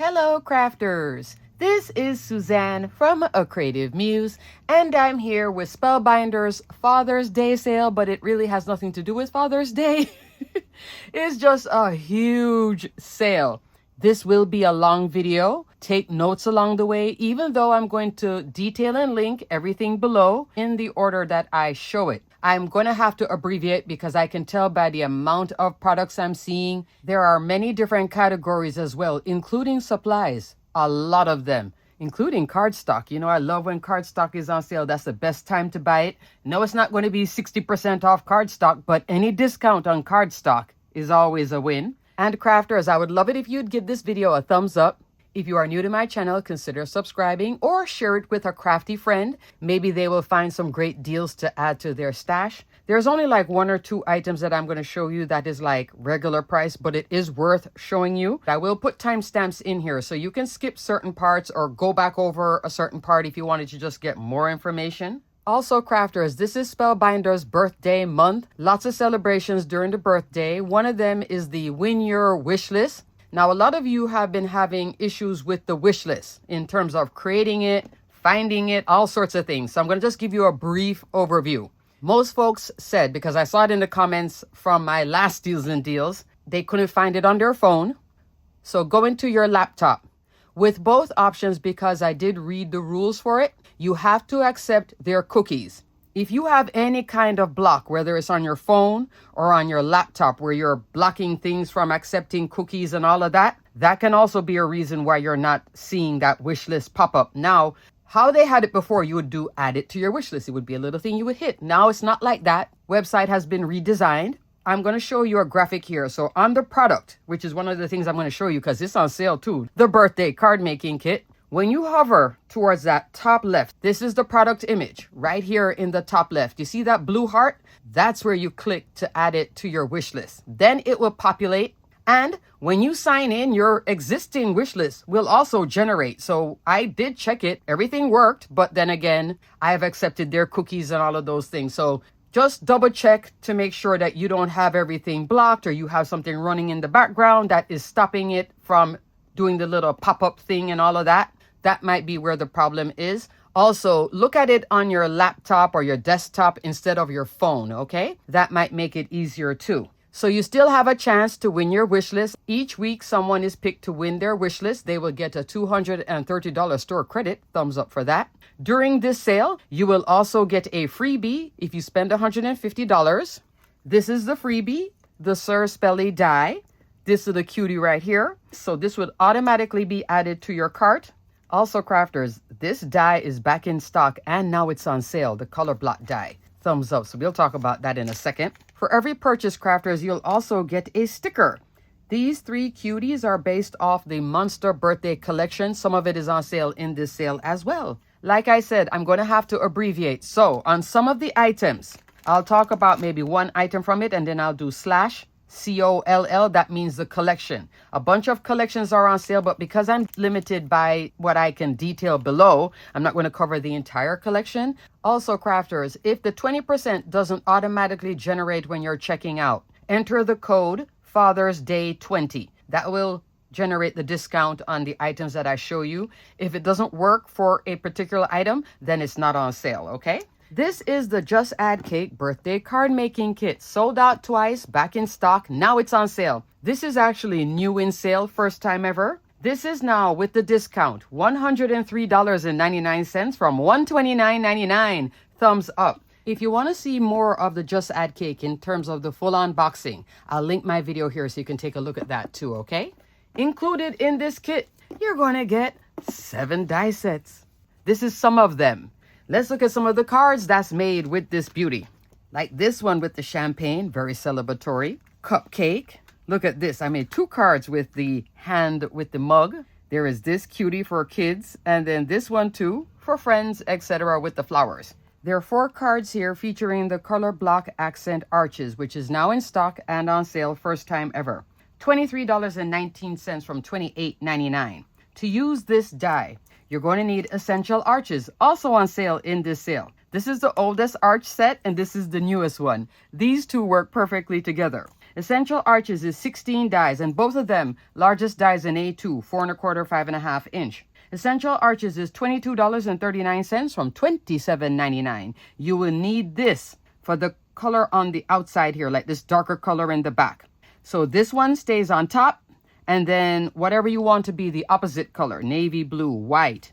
Hello crafters! This is Suzanne from A Creative Muse, and I'm here with Spellbinders Father's Day sale, but it really has nothing to do with Father's Day. It's just a huge sale. This will be a long video. Take notes along the way, even though I'm going to detail and link everything below in the order that I show it. I'm going to have to abbreviate because I can tell by the amount of products I'm seeing. There are many different categories as well, including supplies. A lot of them, including cardstock. You know, I love when cardstock is on sale. That's the best time to buy it. No, it's not going to be 60% off cardstock, but any discount on cardstock is always a win. And crafters, I would love it if you'd give this video a thumbs up. If you are new to my channel, consider subscribing or share it with a crafty friend. Maybe they will find some great deals to add to their stash. There's only like one or two items that I'm going to show you that is like regular price, but it is worth showing you. I will put timestamps in here so you can skip certain parts or go back over a certain part if you wanted to just get more information. Also, crafters, this is Spellbinders birthday month. Lots of celebrations during the birthday. One of them is the Win Your Wish List. Now, a lot of you have been having issues with the wish list in terms of creating it, finding it, all sorts of things. So I'm going to just give you a brief overview. Most folks said, because I saw it in the comments from my last Steals and Deals, they couldn't find it on their phone. So go into your laptop. With both options, because I did read the rules for it, you have to accept their cookies. If you have any kind of block, whether it's on your phone or on your laptop where you're blocking things from accepting cookies and all of that, that can also be a reason why you're not seeing that wish list pop up. Now, how they had it before, you would do add it to your wish list. It would be a little thing you would hit. Now it's not like that. Website has been redesigned. I'm going to show you a graphic here. So on the product, which is one of the things I'm going to show you because it's on sale too, the birthday card making kit. When you hover towards that top left, this is the product image right here in the top left. You see that blue heart? That's where you click to add it to your wish list. Then it will populate. And when you sign in, your existing wish list will also generate. So I did check it. Everything worked. But then again, I have accepted their cookies and all of those things. So just double check to make sure that you don't have everything blocked or you have something running in the background that is stopping it from doing the little pop-up thing and all of that. That might be where the problem is. Also, look at it on your laptop or your desktop instead of your phone, okay? That might make it easier too. So you still have a chance to win your wish list. Each week, someone is picked to win their wish list. They will get a $230 store credit. Thumbs up for that. During this sale, you will also get a freebie if you spend $150. This is the freebie, the Sir Spelly die. This is the cutie right here. So this would automatically be added to your cart. Also, crafters, this die is back in stock and now it's on sale, the color block die. Thumbs up. So we'll talk about that in a second. For every purchase, crafters, you'll also get a sticker. These three cuties are based off the Monster Birthday Collection. Some of it is on sale in this sale as well. Like I said, I'm going to have to abbreviate. So on some of the items, I'll talk about maybe one item from it and then I'll do /COLL. That means the collection. A bunch of collections are on sale, but because I'm limited by what I can detail below, I'm not going to cover the entire collection. Also, crafters, if the 20% doesn't automatically generate when you're checking out, enter the code Father's Day 20. That will generate the discount on the items that I show you. If it doesn't work for a particular item, then it's not on sale, okay? This is the Just Add Cake birthday card making kit. Sold out twice, back in stock. Now it's on sale. This is actually new in sale, first time ever. This is now with the discount, $103.99 from $129.99. Thumbs up. If you want to see more of the Just Add Cake in terms of the full unboxing, I'll link my video here so you can take a look at that too, okay? Included in this kit, you're going to get 7 die sets. This is some of them. Let's look at some of the cards that's made with this beauty. Like this one with the champagne, very celebratory. Cupcake. Look at this. I made 2 cards with the hand with the mug. There is this cutie for kids. And then this one too for friends, etc. with the flowers. There are 4 cards here featuring the color block accent arches, which is now in stock and on sale first time ever. $23.19 from $28.99. To use this die, you're going to need essential arches, also on sale in this sale. This is the oldest arch set and this is the newest one. These two work perfectly together. Essential Arches is 16 dies, and both of them, largest dies in A2, 4 1/4, 5.5 inch. Essential Arches is $22.39 from $27.99. You will need this for the color on the outside here, like this darker color in the back. So this one stays on top, and then whatever you want to be the opposite color, navy blue, white.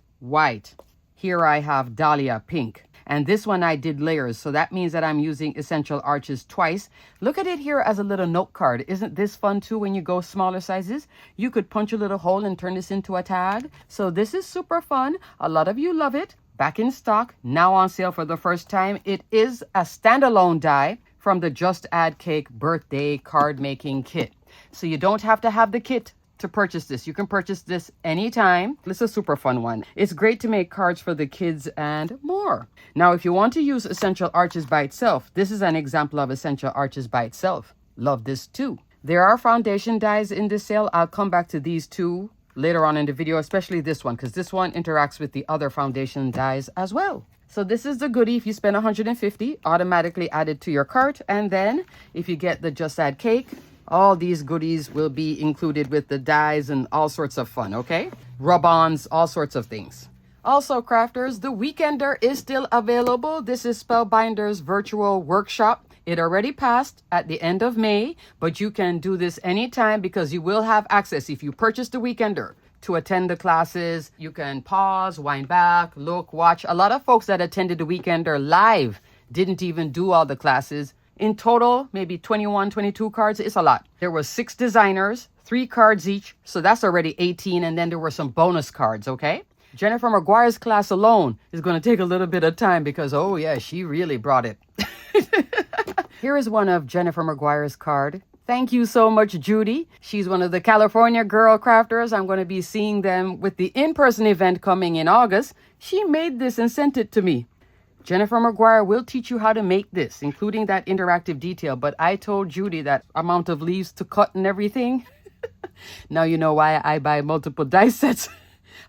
Here I have Dahlia pink. And this one I did layers, so that means that I'm using Essential Arches twice. Look at it here as a little note card. Isn't this fun too when you go smaller sizes? You could punch a little hole and turn this into a tag. So this is super fun. A lot of you love it. Back in stock, now on sale for the first time. It is a standalone die from the Just Add Cake birthday card making kit. So you don't have to have the kit to purchase this. You can purchase this anytime. This is a super fun one. It's great to make cards for the kids and more. Now, if you want to use Essential Arches by itself, this is an example of Essential Arches by itself. Love this too. There are foundation dies in this sale. I'll come back to these two later on in the video, especially this one, because this one interacts with the other foundation dies as well. So this is the goodie. If you spend $150, automatically added to your cart. And then if you get the Just Add Cake, all these goodies will be included with the dies and all sorts of fun, okay? Rub-ons, all sorts of things. Also, crafters, the Weekender is still available. This is Spellbinders virtual workshop. It already passed at the end of May, but you can do this anytime because you will have access. If you purchase the Weekender to attend the classes, you can pause, wind back, look, watch. A lot of folks that attended the Weekender live didn't even do all the classes. In total, maybe 21, 22 cards. It's a lot. There were 6 designers, 3 cards each. So that's already 18. And then there were some bonus cards, okay? Jennifer McGuire's class alone is going to take a little bit of time because, oh yeah, she really brought it. Here is one of Jennifer McGuire's card. Thank you so much, Judy. She's one of the California Girl Crafters. I'm going to be seeing them with the in-person event coming in August. She made this and sent it to me. Jennifer McGuire will teach you how to make this, including that interactive detail. But I told Judy that amount of leaves to cut and everything. Now you know why I buy multiple die sets.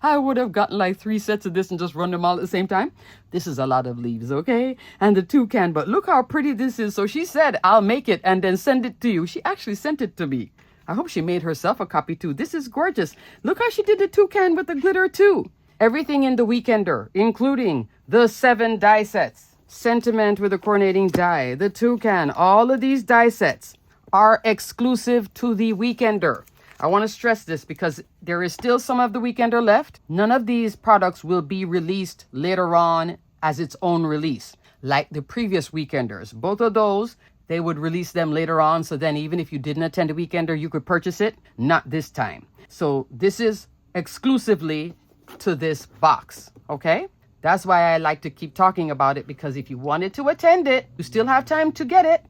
I would have gotten like 3 sets of this and just run them all at the same time. This is a lot of leaves, okay? And the toucan, but look how pretty this is. So she said, I'll make it and then send it to you. She actually sent it to me. I hope she made herself a copy too. This is gorgeous. Look how she did the toucan with the glitter too. Everything in the Weekender, including the 7 die sets, Sentiment with a coordinating die, the toucan, all of these die sets are exclusive to the Weekender. I want to stress this because there is still some of the Weekender left. None of these products will be released later on as its own release, like the previous Weekenders. Both of those, they would release them later on. So then even if you didn't attend a Weekender, you could purchase it. Not this time. So this is exclusively to this box, okay? That's why I like to keep talking about it, because if you wanted to attend it, you still have time to get it.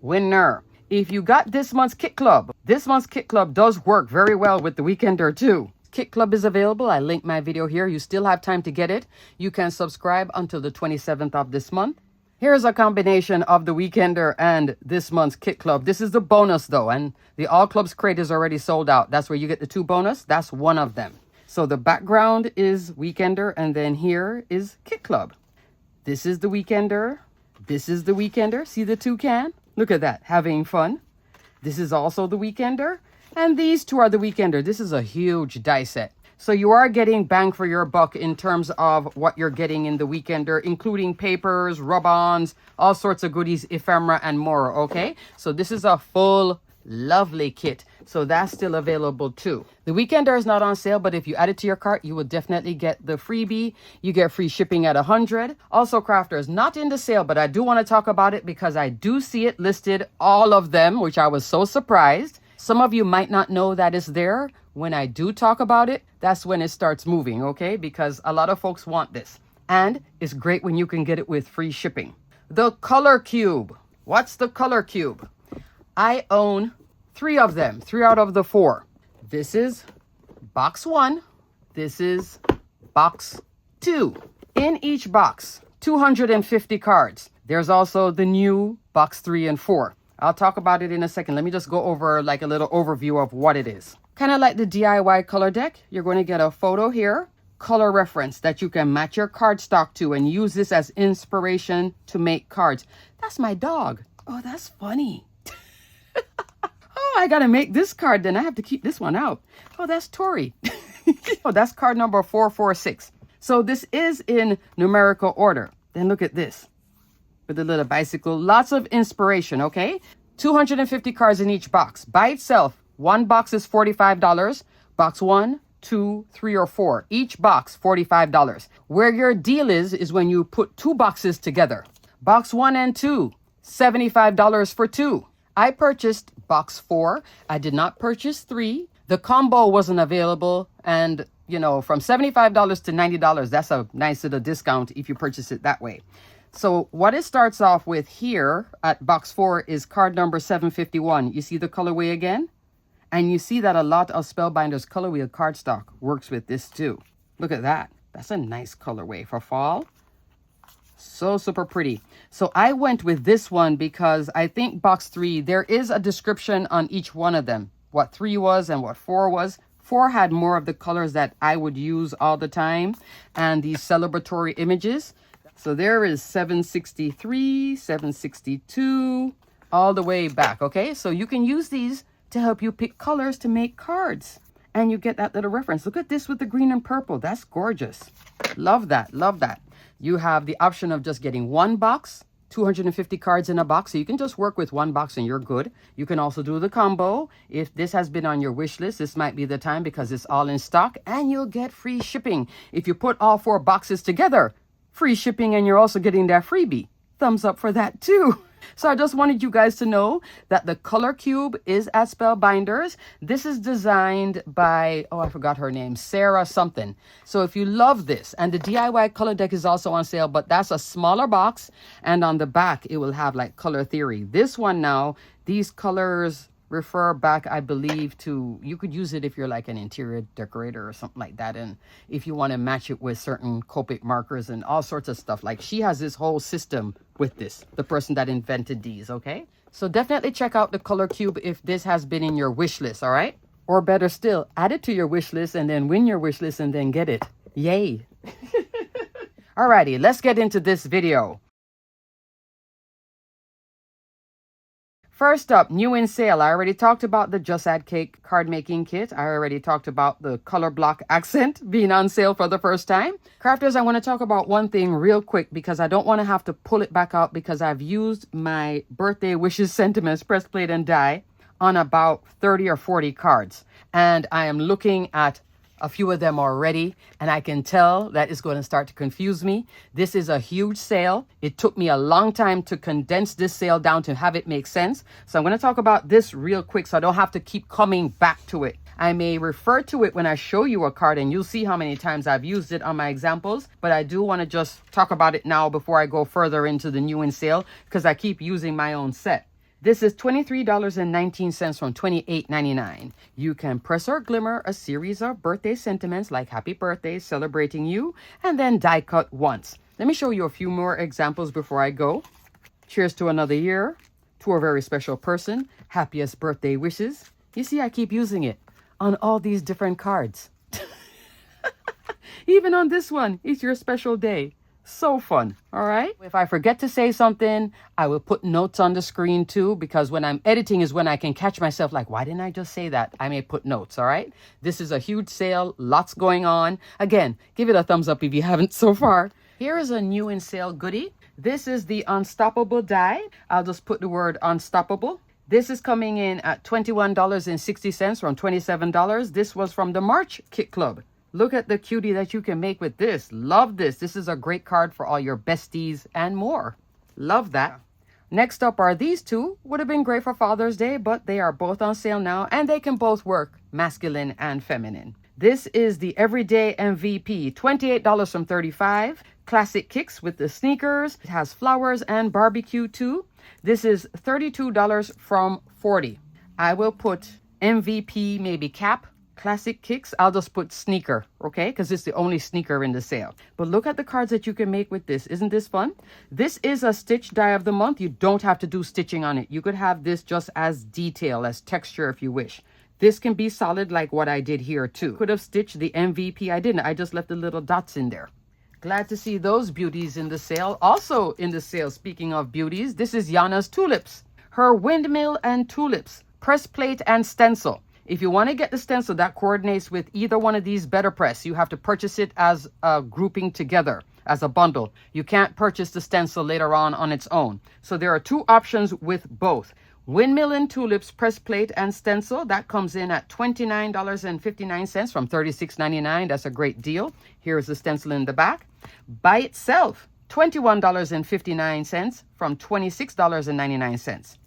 Winner. If you got this month's Kit Club does work very well with the Weekender too. Kit Club is available. I linked my video here. You still have time to get it. You can subscribe until the 27th of this month. Here's a combination of the Weekender and this month's Kit Club. This is the bonus though, and the All Clubs crate is already sold out. That's where you get the 2 bonus. That's one of them. So the background is Weekender, and then here is Kit Club. This is the Weekender. This is the Weekender. See the toucan? Look at that, having fun. This is also the Weekender. And these 2 are the Weekender. This is a huge die set. So you are getting bang for your buck in terms of what you're getting in the Weekender, including papers, rub-ons, all sorts of goodies, ephemera, and more, okay? So this is a full, lovely kit. So that's still available too. The Weekender is not on sale, but if you add it to your cart, you will definitely get the freebie. You get free shipping at 100. Also, crafters, not in the sale, but I do want to talk about it because I do see it listed, all of them, which I was so surprised. Some of you might not know that it's there. When I do talk about it, that's when it starts moving, okay? Because a lot of folks want this. And it's great when you can get it with free shipping. The Color Cube. What's the Color Cube? I own 3 of them, 3 out of the 4. This is box 1. This is box 2. In each box, 250 cards. There's also the new box 3 and 4. I'll talk about it in a second. Let me just go over like a little overview of what it is. Kind of like the DIY color deck. You're going to get a photo here, color reference that you can match your cardstock to and use this as inspiration to make cards. That's my dog. Oh, that's funny. Oh, I got to make this card then. I have to keep this one out. Oh, that's Tori. Oh, that's card number 446. So this is in numerical order. Then look at this with the little bicycle. Lots of inspiration, okay? 250 cards in each box. By itself, one box is $45. Box 1, 2, 3, or 4. Each box, $45. Where your deal is when you put two boxes together. Box 1 and 2, $75 for two. I purchased box 4. I did not purchase 3. The combo wasn't available, and you know, from $75 to $90, that's a nice little discount if you purchase it that way. So what it starts off with here at box 4 is card number 751. You see the colorway again? And you see that a lot of Spellbinders color wheel cardstock works with this too. Look at that. That's a nice colorway for fall. So super pretty. So I went with this one because I think box 3, there is a description on each one of them. What 3 was and what 4 was. 4 had more of the colors that I would use all the time and these celebratory images. So there is 763, 762, all the way back. Okay, so you can use these to help you pick colors to make cards. And you get that little reference. Look at this with the green and purple. That's gorgeous. Love that. Love that. You have the option of just getting one box, 250 cards in a box. So you can just work with one box and you're good. You can also do the combo. If this has been on your wish list, this might be the time because it's all in stock and you'll get free shipping. If you put all 4 boxes together, free shipping, and you're also getting that freebie. Thumbs up for that too. So I just wanted you guys to know that the color cube is at Spellbinders. This is designed by, oh, I forgot her name, Sarah something. So if you love this, and the DIY color deck is also on sale, but that's a smaller box. And on the back, it will have like color theory. This one now, these colors refer back, I believe, to, you could use it if you're like an interior decorator or something like that. And if you want to match it with certain Copic markers and all sorts of stuff, like she has this whole system with this, the person that invented these, okay? So definitely check out the color cube if this has been in your wish list, all right? Or better still, add it to your wish list and then win your wish list and then get it. Yay. Alrighty, let's get into this video. First up, new in sale. I already talked about the Just Add Cake card making kit. I already talked about the color block accent being on sale for the first time. Crafters, I want to talk about one thing real quick because I don't want to have to pull it back out because I've used my birthday wishes sentiments, press, plate, and die on about 30 or 40 cards. And I am looking at a few of them already, and I can tell that it's going to start to confuse me. This is a huge sale. It took me a long time to condense this sale down to have it make sense. So I'm going to talk about this real quick so I don't have to keep coming back to it. I may refer to it when I show you a card and you'll see how many times I've used it on my examples, but I do want to just talk about it now before I go further into the new in sale because I keep using my own set. This is $23.19 from $28.99. You can press or glimmer a series of birthday sentiments like happy birthday, celebrating you, and then die cut once. Let me show you a few more examples before I go. Cheers to another year, to a very special person, happiest birthday wishes. You see, I keep using it on all these different cards. Even on this one, it's your special day. So fun. All right. If I forget to say something, I will put notes on the screen too, because when I'm editing is when I can catch myself like, why didn't I just say that? I may put notes. All right. This is a huge sale. Lots going on. Again, give it a thumbs up if you haven't so far. Here is a new in sale goodie. This is the Unstoppable die. I'll just put the word unstoppable. This is coming in at $21.60 from $27. This was from the March Kit Club. Look at the cutie that you can make with this. Love this. This is a great card for all your besties and more. Love that. Next up are these two. Would have been great for Father's Day, but they are both on sale now and they can both work masculine and feminine. This is the Everyday MVP, $28 from $35. Classic kicks with the sneakers. It has flowers and barbecue too. This is $32 from $40. I will put MVP, maybe cap. Classic kicks, I'll just put sneaker, okay? Because it's the only sneaker in the sale. But look at the cards that you can make with this. Isn't this fun? This is a stitch die of the month. You don't have to do stitching on it. You could have this just as detail, as texture if you wish. This can be solid like what I did here too. Could have stitched the MVP. I didn't. I just left the little dots in there. Glad to see those beauties in the sale. Also in the sale, speaking of beauties, this is Yana's Tulips. Her windmill and tulips. press plate and stencil. If you want to get the stencil that coordinates with either one of these better press, you have to purchase it as a grouping together, as a bundle. You can't purchase the stencil later on its own. So there are two options with both. Windmill and Tulips press plate and stencil, that comes in at $29.59 from $36.99. That's a great deal. Here's the stencil in the back. By itself, $21.59 from $26.99.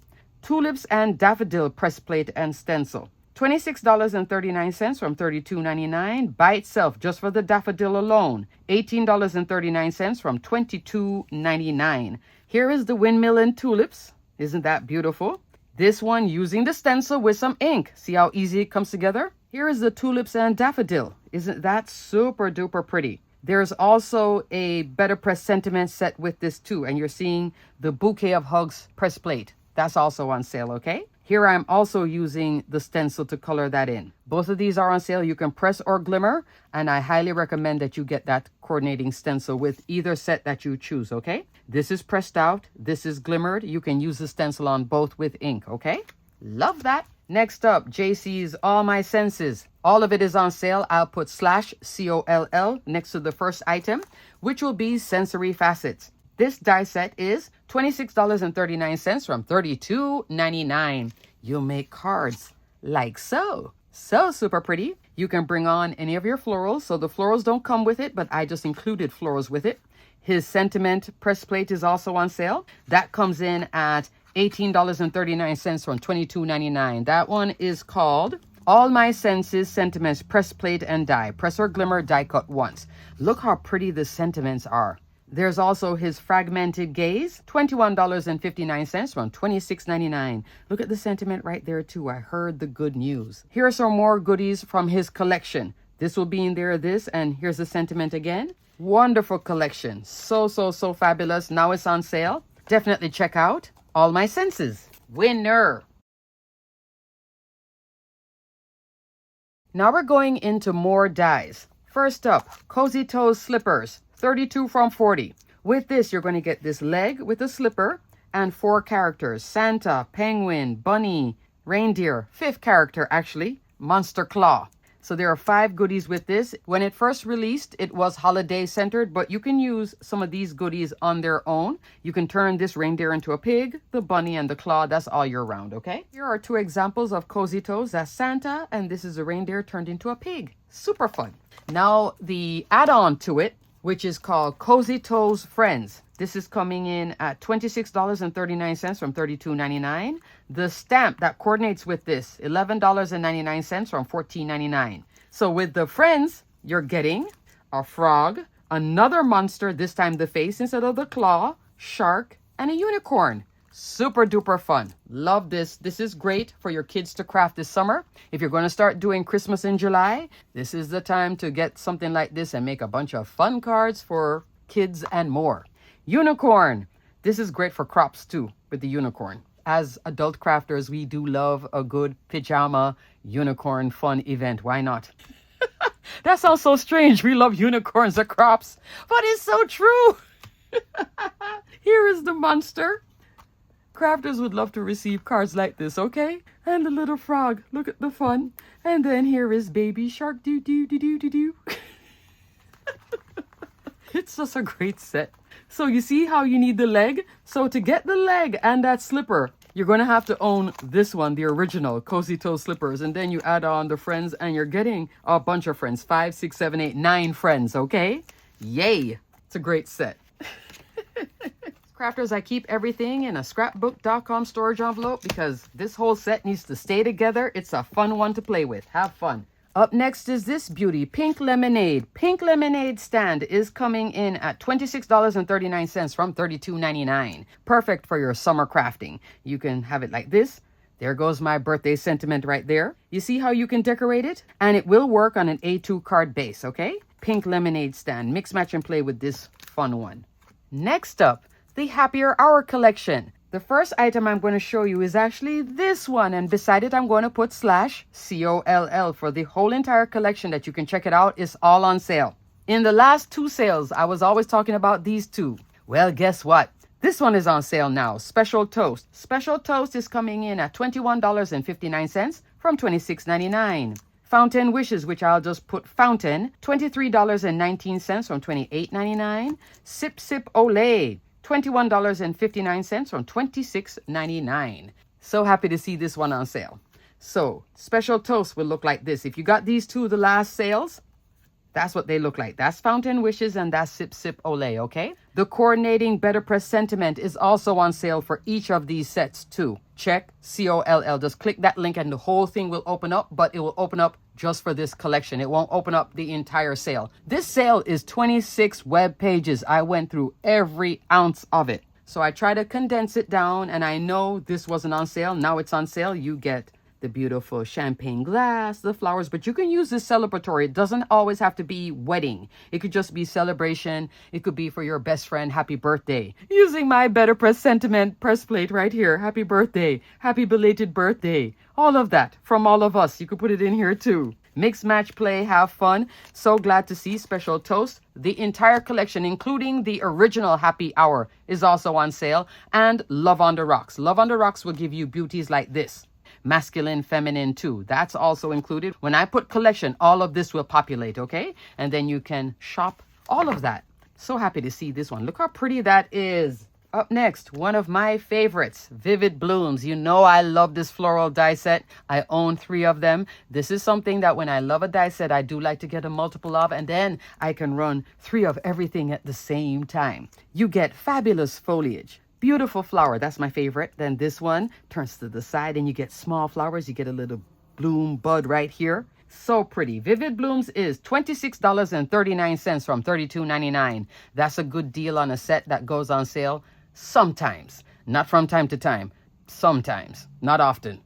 Tulips and Daffodil press plate and stencil, $26.39 from $32.99. By itself, just for the daffodil alone, $18.39 from $22.99. Here is the Windmill and Tulips. Isn't that beautiful? This one using the stencil with some ink. See how easy it comes together? Here is the Tulips and Daffodil. Isn't that super duper pretty? There's also a Better Press Sentiment set with this too. And you're seeing the Bouquet of Hugs press plate. That's also on sale, okay? Here I'm also using the stencil to color that in. Both of these are on sale. You can press or glimmer, and I highly recommend that you get that coordinating stencil with either set that you choose, okay? This is pressed out. This is glimmered. You can use the stencil on both with ink, okay? Love that. Next up, JC's All My Senses. All of it is on sale. I'll put /COLL next to the first item, which will be Sensory Facets. This die set is $26.39 from $32.99. You'll make cards like so. So super pretty. You can bring on any of your florals. So the florals don't come with it, but I just included florals with it. His Sentiment press plate is also on sale. That comes in at $18.39 from $22.99. That one is called All My Senses Sentiments Press Plate and Die. Press or glimmer, die cut once. Look how pretty the sentiments are. There's also his Fragmented Gaze, $21.59 from $26.99. Look at the sentiment right there too. I heard the good news. Here are some more goodies from his collection. This will be in there, and here's the sentiment again. Wonderful collection. So fabulous. Now it's on sale. Definitely check out All My Senses. Winner. Now we're going into more dies. First up, Cozy Toes Slippers. 32 from 40. With this, you're going to get this leg with a slipper and 4 characters. Santa, Penguin, Bunny, Reindeer. 5th character, actually, Monster Claw. So there are 5 goodies with this. When it first released, it was holiday centered, but you can use some of these goodies on their own. You can turn this reindeer into a pig, the bunny, and the claw. That's all year round, okay? Here are 2 examples of Cozy Toes. That's Santa, and this is a reindeer turned into a pig. Super fun. Now, the add-on to it, which is called Cozy Toes Friends. This is coming in at $26.39 from $32.99. The stamp that coordinates with this, $11.99 from $14.99. So with the Friends, you're getting a frog, another monster, this time the face instead of the claw, shark, and a unicorn. Super duper fun. Love this. This is great for your kids to craft this summer. If you're going to start doing Christmas in July, this is the time to get something like this and make a bunch of fun cards for kids and more. Unicorn. This is great for crops too, with the unicorn. As adult crafters, we do love a good pajama unicorn fun event. Why not? That sounds so strange. We love unicorns or crops, but it's so true. Here is the monster. Crafters would love to receive cards like this, okay? And the little frog, look at the fun. And then here is baby shark, do do do do do do. It's just a great set. So you see how you need the leg? So to get the leg and that slipper, you're going to have to own this one, the original Cozy Toe Slippers. And then you add on the friends and you're getting a bunch of friends. 5, 6, 7, 8, 9 friends, okay? Yay! It's a great set. Crafters, I keep everything in a scrapbook.com storage envelope because this whole set needs to stay together. It's a fun one to play with. Have fun. Up next is this beauty, Pink Lemonade. Pink Lemonade stand is coming in at $26.39 from $32.99. Perfect for your summer crafting. You can have it like this. There goes my birthday sentiment right there. You see how you can decorate it? And it will work on an A2 card base, okay? Pink Lemonade stand. Mix, match, and play with this fun one. Next up, the Happier Hour collection. The first item I'm going to show you is actually this one, and beside it I'm going to put /COLL for the whole entire collection that you can check it out. It's all on sale. In the last 2 sales, I was always talking about these 2. Well, guess what? This one is on sale now. Special Toast. Special Toast is coming in at $21.59 from $26.99. Fountain Wishes, which I'll just put Fountain, $23.19 from $28.99. Sip Sip Olay, $21.59 from $26.99. So happy to see this one on sale. So Special Toast will look like this. If you got these two, the last sales, that's what they look like. That's Fountain Wishes and that's Sip Sip Olay, okay? The Coordinating Better Press Sentiment is also on sale for each of these sets too. Check COLL. Just click that link and the whole thing will open up, but it will open up just for this collection. It won't open up the entire sale. This sale is 26 web pages. I went through every ounce of it. So I try to condense it down, and I know this wasn't on sale. Now it's on sale. You get the beautiful champagne glass, the flowers, but you can use this celebratory. It doesn't always have to be wedding. It could just be celebration. It could be for your best friend, happy birthday. Using my Better Press Sentiment press plate right here. Happy birthday, happy belated birthday. All of that from all of us. You could put it in here too. Mix, match, play, have fun. So glad to see Special Toast. The entire collection, including the original Happy Hour, is also on sale. And Love on the Rocks. Love on the Rocks will give you beauties like this. Masculine, feminine too. That's also included. When I put collection, all of this will populate, okay? And then you can shop all of that. So happy to see this one. Look how pretty that is. Up next, one of my favorites, Vivid Blooms. You know I love this floral die set. I own 3 of them. This is something that when I love a die set, I do like to get a multiple of, and then I can run 3 of everything at the same time. You get fabulous foliage. Beautiful flower, that's my favorite. Then this one turns to the side and you get small flowers. You get a little bloom bud right here. So pretty. Vivid Blooms is $26.39 from $32.99. That's a good deal on a set that goes on sale sometimes. Not from time to time. Sometimes. Not often.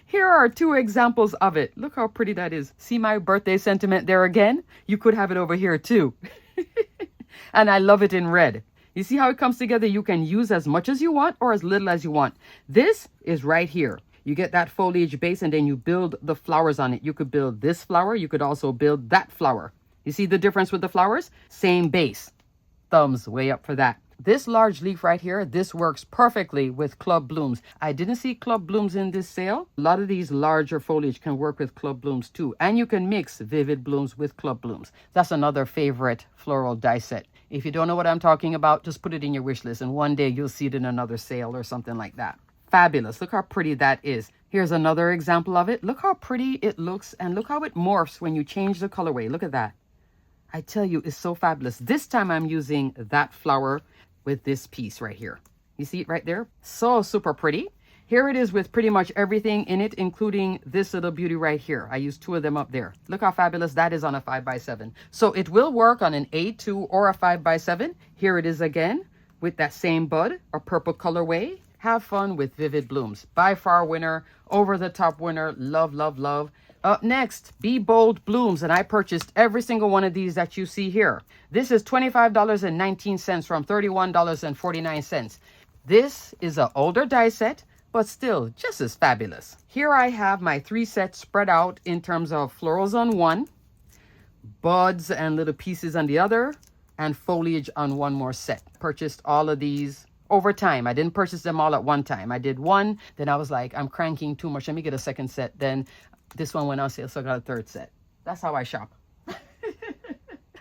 Here are 2 examples of it. Look how pretty that is. See my birthday sentiment there again? You could have it over here too. And I love it in red. You see how it comes together? You can use as much as you want or as little as you want. This is right here. You get that foliage base and then you build the flowers on it. You could build this flower. You could also build that flower. You see the difference with the flowers? Same base. Thumbs way up for that. This large leaf right here, this works perfectly with club blooms. I didn't see club blooms in this sale. A lot of these larger foliage can work with club blooms too. And you can mix Vivid Blooms with club blooms. That's another favorite floral die set. If you don't know what I'm talking about, just put it in your wish list and one day you'll see it in another sale or something like that. Fabulous. Look how pretty that is. Here's another example of it. Look how pretty it looks and look how it morphs when you change the colorway. Look at that. I tell you, it's so fabulous. This time I'm using that flower with this piece right here. You see it right there? So super pretty. Here it is with pretty much everything in it, including this little beauty right here. I used 2 of them up there. Look how fabulous that is on a 5x7. So it will work on an A2 or a 5x7. Here it is again with that same bud, a purple colorway. Have fun with Vivid Blooms. By far winner, over the top winner. Love, love, love. Up next, Be Bold Blooms, and I purchased every single one of these that you see here. This is $25.19 from $31.49. This is an older die set, but still just as fabulous. Here I have my 3 sets spread out in terms of florals on one, buds and little pieces on the other, and foliage on one more set. Purchased all of these over time. I didn't purchase them all at one time. I did one, then I was like, I'm cranking too much. Let me get a second set. Then this one went on sale, so I got a 3rd set. That's how I shop.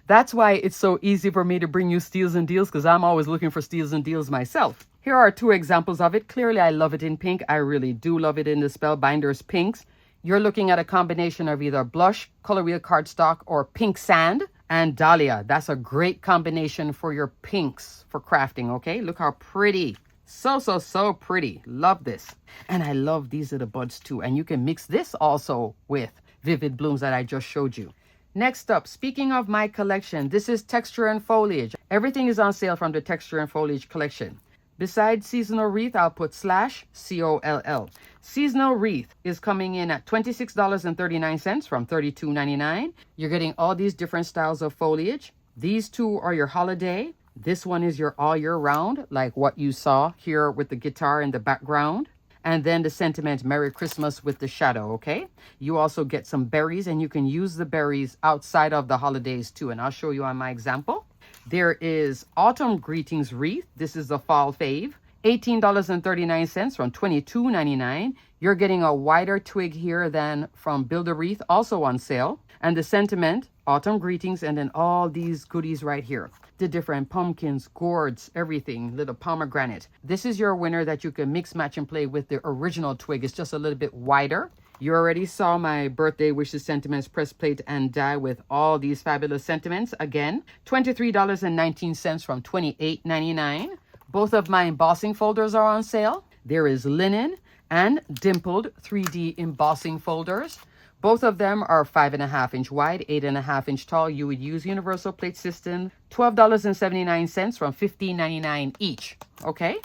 That's why it's so easy for me to bring you steals and deals, because I'm always looking for steals and deals myself. Here are 2 examples of it. Clearly, I love it in pink. I really do love it in the Spellbinders pinks. You're looking at a combination of either blush, color wheel cardstock, or pink sand and dahlia. That's a great combination for your pinks for crafting, okay? Look how pretty. So, so, so pretty. Love this. And I love these little buds too. And you can mix this also with Vivid Blooms that I just showed you. Next up, speaking of my collection, this is Texture and Foliage. Everything is on sale from the Texture and Foliage collection. Besides Seasonal Wreath, I'll put /COLL. Seasonal Wreath is coming in at $26.39 from $32.99. You're getting all these different styles of foliage. These 2 are your holiday. This one is your all year round, like what you saw here with the guitar in the background. And then the sentiment, Merry Christmas with the shadow, okay? You also get some berries, and you can use the berries outside of the holidays too. And I'll show you on my example. There is Autumn Greetings Wreath. This is the fall fave. $18.39 from $22.99. You're getting a wider twig here than from Build a Wreath, also on sale. And the sentiment, Autumn Greetings, and then all these goodies right here. The different pumpkins, gourds, everything, little pomegranate. This is your winner that you can mix, match, and play with the original twig. It's just a little bit wider. You already saw my birthday wishes sentiments press plate and die with all these fabulous sentiments. Again, $23.19 from $28.99. Both of my embossing folders are on sale. There is linen and dimpled 3D embossing folders. Both of them are 5.5-inch wide, 8.5-inch tall. You would use universal plate system. $12.79 from $15.99 each. Okay?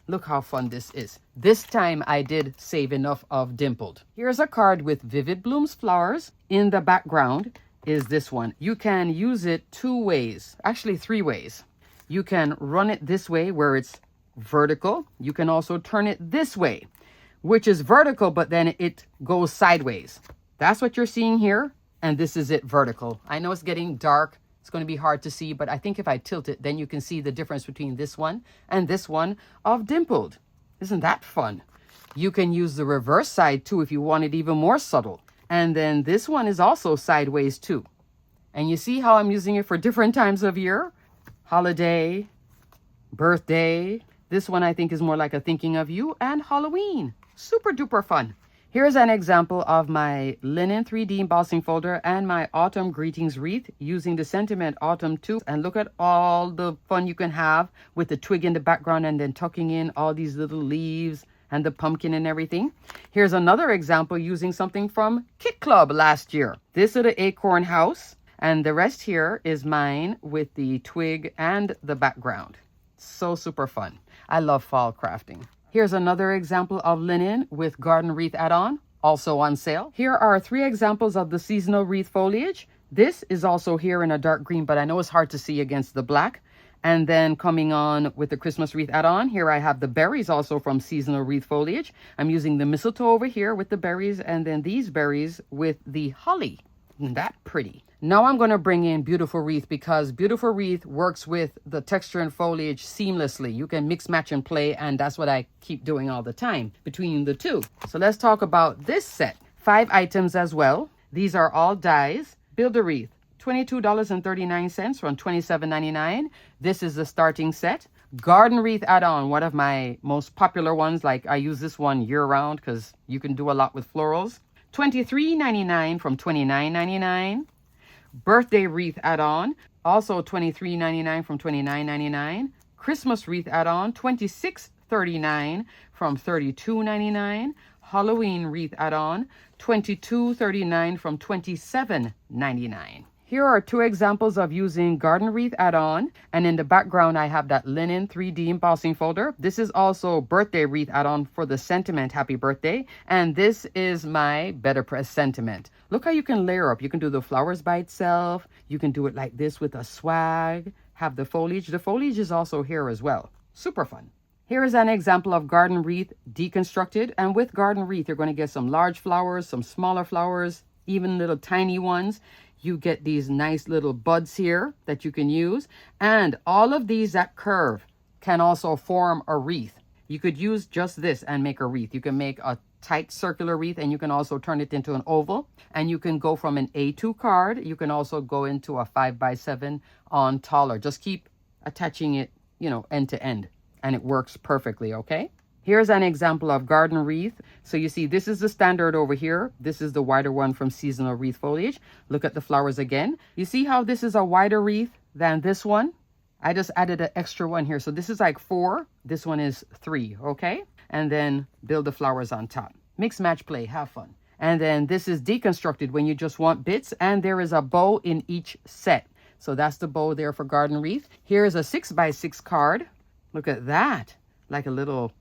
Look how fun this is. This time I did save enough of dimpled. Here's a card with Vivid Blooms flowers. In the background is this one. You can use it 2 ways, actually 3 ways. You can run it this way where it's vertical. You can also turn it this way, which is vertical, but then it goes sideways. That's what you're seeing here. And this is it vertical. I know it's getting dark. It's going to be hard to see, but I think if I tilt it, then you can see the difference between this one and this one of dimpled. Isn't that fun? You can use the reverse side too if you want it even more subtle. And then this one is also sideways too. And you see how I'm using it for different times of year? Holiday, birthday. This one I think is more like a thinking of you, and Halloween. Super duper fun. Here's an example of my linen 3D embossing folder and my Autumn Greetings wreath using the sentiment Autumn 2. And look at all the fun you can have with the twig in the background and then tucking in all these little leaves and the pumpkin and everything. Here's another example using something from Kit Club last year. This is the acorn house. And the rest here is mine with the twig and the background. So super fun. I love fall crafting. Here's another example of linen with garden wreath add-on, also on sale. Here are 3 examples of the seasonal wreath foliage. This is also here in a dark green, but I know it's hard to see against the black. And then coming on with the Christmas wreath add-on, here I have the berries also from seasonal wreath foliage. I'm using the mistletoe over here with the berries, and then these berries with the holly. Isn't that pretty? Now I'm going to bring in Beautiful Wreath because Beautiful Wreath works with the texture and foliage seamlessly. You can mix, match, and play, and that's what I keep doing all the time between the two. So let's talk about this set. 5 items as well. These are all dies. Build a Wreath, $22.39 from $27.99. This is the starting set. Garden Wreath add-on, one of my most popular ones. Like I use this one year-round because you can do a lot with florals. $23.99 from $29.99. Birthday Wreath add-on, also $23.99 from $29.99. Christmas Wreath add-on, $26.39 from $32.99. Halloween Wreath add-on, $22.39 from $27.99. Here are 2 examples of using Garden Wreath add-on, and in the background I have that linen 3D embossing folder. This is also Birthday Wreath add-on for the sentiment Happy Birthday, and this is my Better Press sentiment. Look how you can layer up. You can do the flowers by itself. You can do it like this with a swag. Have the foliage. The foliage is also here as well. Super fun. Here is an example of Garden Wreath deconstructed, and with Garden Wreath you're going to get some large flowers, some smaller flowers, even little tiny ones. You get these nice little buds here that you can use. And all of these that curve can also form a wreath. You could use just this and make a wreath. You can make a tight circular wreath, and you can also turn it into an oval. And you can go from an A2 card. You can also go into a 5x7 on taller. Just keep attaching it, end to end. And it works perfectly, okay? Here's an example of Garden Wreath. So you see, this is the standard over here. This is the wider one from Seasonal Wreath Foliage. Look at the flowers again. You see how this is a wider wreath than this one? I just added an extra one here. So this is like 4. This one is 3, okay? And then build the flowers on top. Mix, match, play, have fun. And then this is deconstructed when you just want bits. And there is a bow in each set. So that's the bow there for Garden Wreath. Here's a 6x6 card. Look at that. Like a little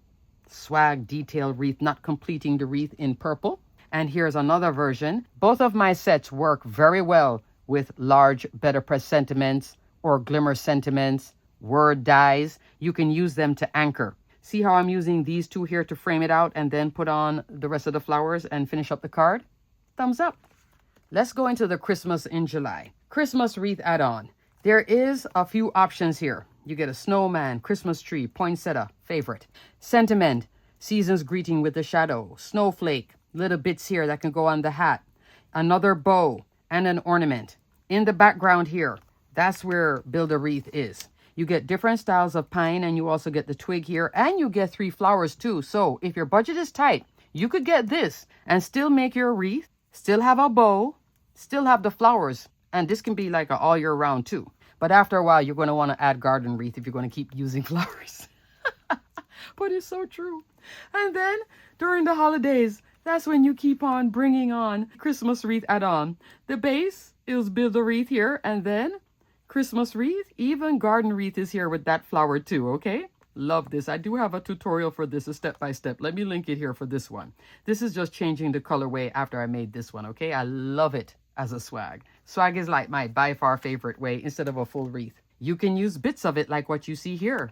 swag detail wreath, not completing the wreath in purple. And here's another version. Both of my sets work very well with large Better Press sentiments or glimmer sentiments, word dies. You can use them to anchor. See how I'm using these 2 here to frame it out and then put on the rest of the flowers and finish up the card? Thumbs up. Let's go into the Christmas in July. Christmas wreath add-on. There is a few options here. You get a snowman, Christmas tree, poinsettia, favorite. Sentiment, season's greeting with the shadow, snowflake, little bits here that can go on the hat, another bow, and an ornament. In the background here, that's where Build a Wreath is. You get different styles of pine, and you also get the twig here, and you get 3 flowers too. So if your budget is tight, you could get this and still make your wreath, still have a bow, still have the flowers, and this can be like a all year round too. But after a while, you're going to want to add garden wreath if you're going to keep using flowers. But it's so true. And then during the holidays, that's when you keep on bringing on Christmas wreath add-on. The base is Build a Wreath here, and then Christmas wreath, even garden wreath is here with that flower too, okay? Love this. I do have a tutorial for this, a step-by-step. Let me link it here for this one. This is just changing the colorway after I made this one, okay? I love it as a swag. Swag is like my by far favorite way instead of a full wreath. You can use bits of it like what you see here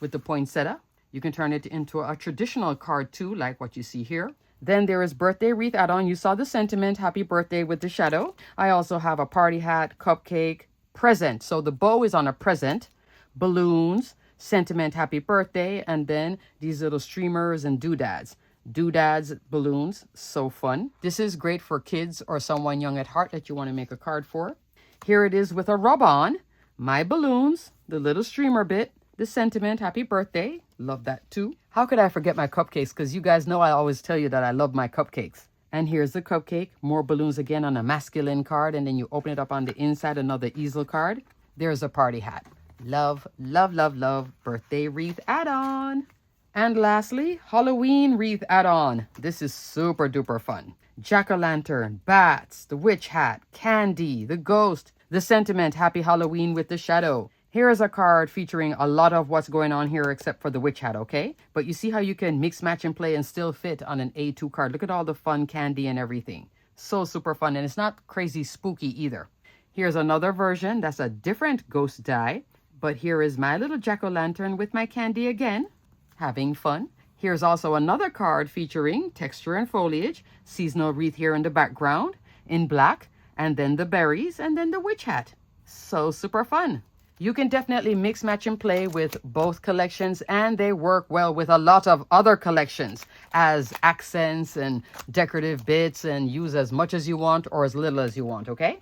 with the poinsettia. You can turn it into a traditional card too, like what you see here. Then there is birthday wreath add-on. You saw the sentiment, happy birthday with the shadow. I also have a party hat, cupcake, present. So the bow is on a present, balloons, sentiment, happy birthday, and then these little streamers and doodads. Doodads, balloons, so fun. This is great for kids or someone young at heart that you want to make a card for. Here it is with a rub-on, my balloons, the little streamer bit, the sentiment, happy birthday. Love that too. How could I forget my cupcakes? Because you guys know I always tell you that I love my cupcakes. And here's the cupcake, more balloons again on a masculine card, and then you open it up on the inside, another easel card. There's a party hat. Love, love, love, love, birthday wreath add-on. And lastly, Halloween wreath add-on. This is super duper fun. Jack-o'-lantern, bats, the witch hat, candy, the ghost, the sentiment, happy Halloween with the shadow. Here is a card featuring a lot of what's going on here except for the witch hat, okay? But you see how you can mix, match, and play and still fit on an A2 card. Look at all the fun candy and everything. So super fun, and it's not crazy spooky either. Here's another version. That's a different ghost die. But here is my little jack-o'-lantern with my candy again. Having fun. Here's also another card featuring texture and foliage. Seasonal wreath here in the background in black. And then the berries and then the witch hat. So super fun. You can definitely mix, match, and play with both collections, and they work well with a lot of other collections as accents and decorative bits, and use as much as you want or as little as you want, okay?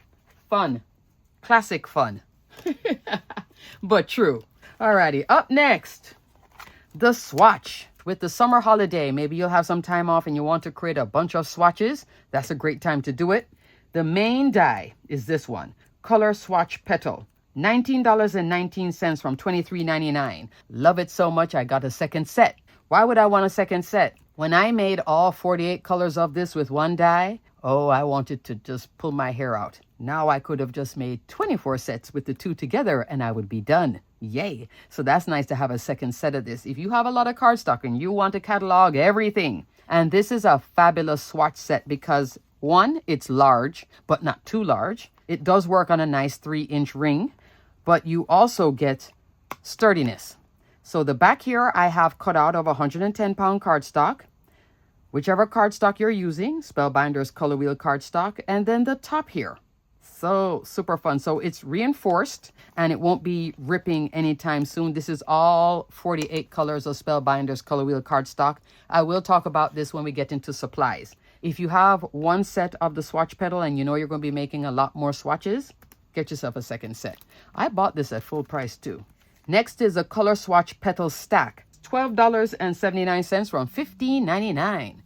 Fun. Classic fun. But true. Alrighty, up next, the swatch. With the summer holiday, maybe you'll have some time off and you want to create a bunch of swatches. That's a great time to do it. The main die is this one, Color Swatch Petal. $19.19 from $23.99. Love it so much I got a second set. Why would I want a second set? When I made all 48 colors of this with one die, oh, I wanted to just pull my hair out. Now I could have just made 24 sets with the two together and I would be done. Yay. So that's nice to have a second set of this. If you have a lot of cardstock and you want to catalog everything, and this is a fabulous swatch set because one, it's large, but not too large. It does work on a nice 3-inch ring. But you also get sturdiness. So the back here I have cut out of 110-pound cardstock, whichever cardstock you're using, Spellbinders Color Wheel cardstock, and then the top here. So super fun. So it's reinforced and it won't be ripping anytime soon. This is all 48 colors of Spellbinders Color Wheel cardstock. I will talk about this when we get into supplies. If you have one set of the swatch petal and you know you're going to be making a lot more swatches, get yourself a second set. I bought this at full price too. Next is a Color Swatch Petal Stack. $12.79 from $15.99.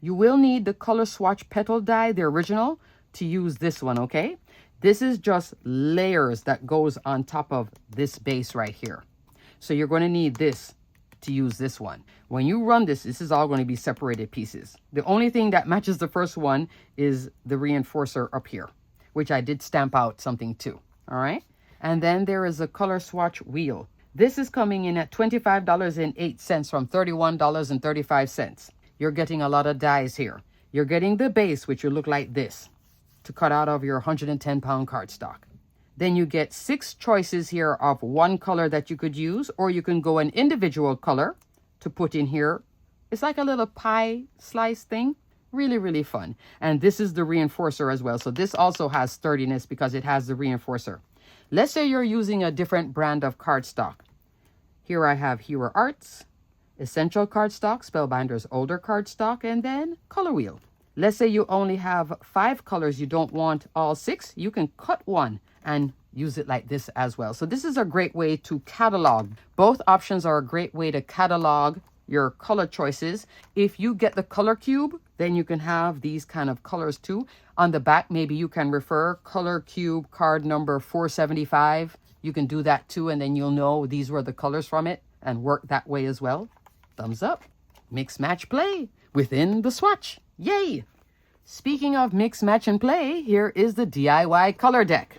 You will need the Color Swatch Petal die, the original, to use this one, okay? This is just layers that goes on top of this base right here. So you're going to need this to use this one. When you run this, this is all going to be separated pieces. The only thing that matches the first one is the reinforcer up here, which I did stamp out something too, all right? And then there is a Color Swatch Wheel. This is coming in at $25.08 from $31.35. You're getting a lot of dies here. You're getting the base, which will look like this, to cut out of your 110-pound cardstock. Then you get 6 choices here of one color that you could use, or you can go an individual color to put in here. It's like a little pie slice thing. Really, really fun. And this is the reinforcer as well. So this also has sturdiness because it has the reinforcer. Let's say you're using a different brand of cardstock. Here I have Hero Arts, Essential Cardstock, Spellbinders Older Cardstock, and then Color Wheel. Let's say you only have 5 colors, you don't want all 6, you can cut one and use it like this as well. So this is a great way to catalog. Both options are a great way to catalog your color choices. If you get the color cube, then you can have these kind of colors too. On the back, maybe you can refer color cube card number 475. You can do that too, and then you'll know these were the colors from it and work that way as well. Thumbs up. Mix, match, play within the swatch. Yay! Speaking of mix, match, and play, here is the DIY color deck.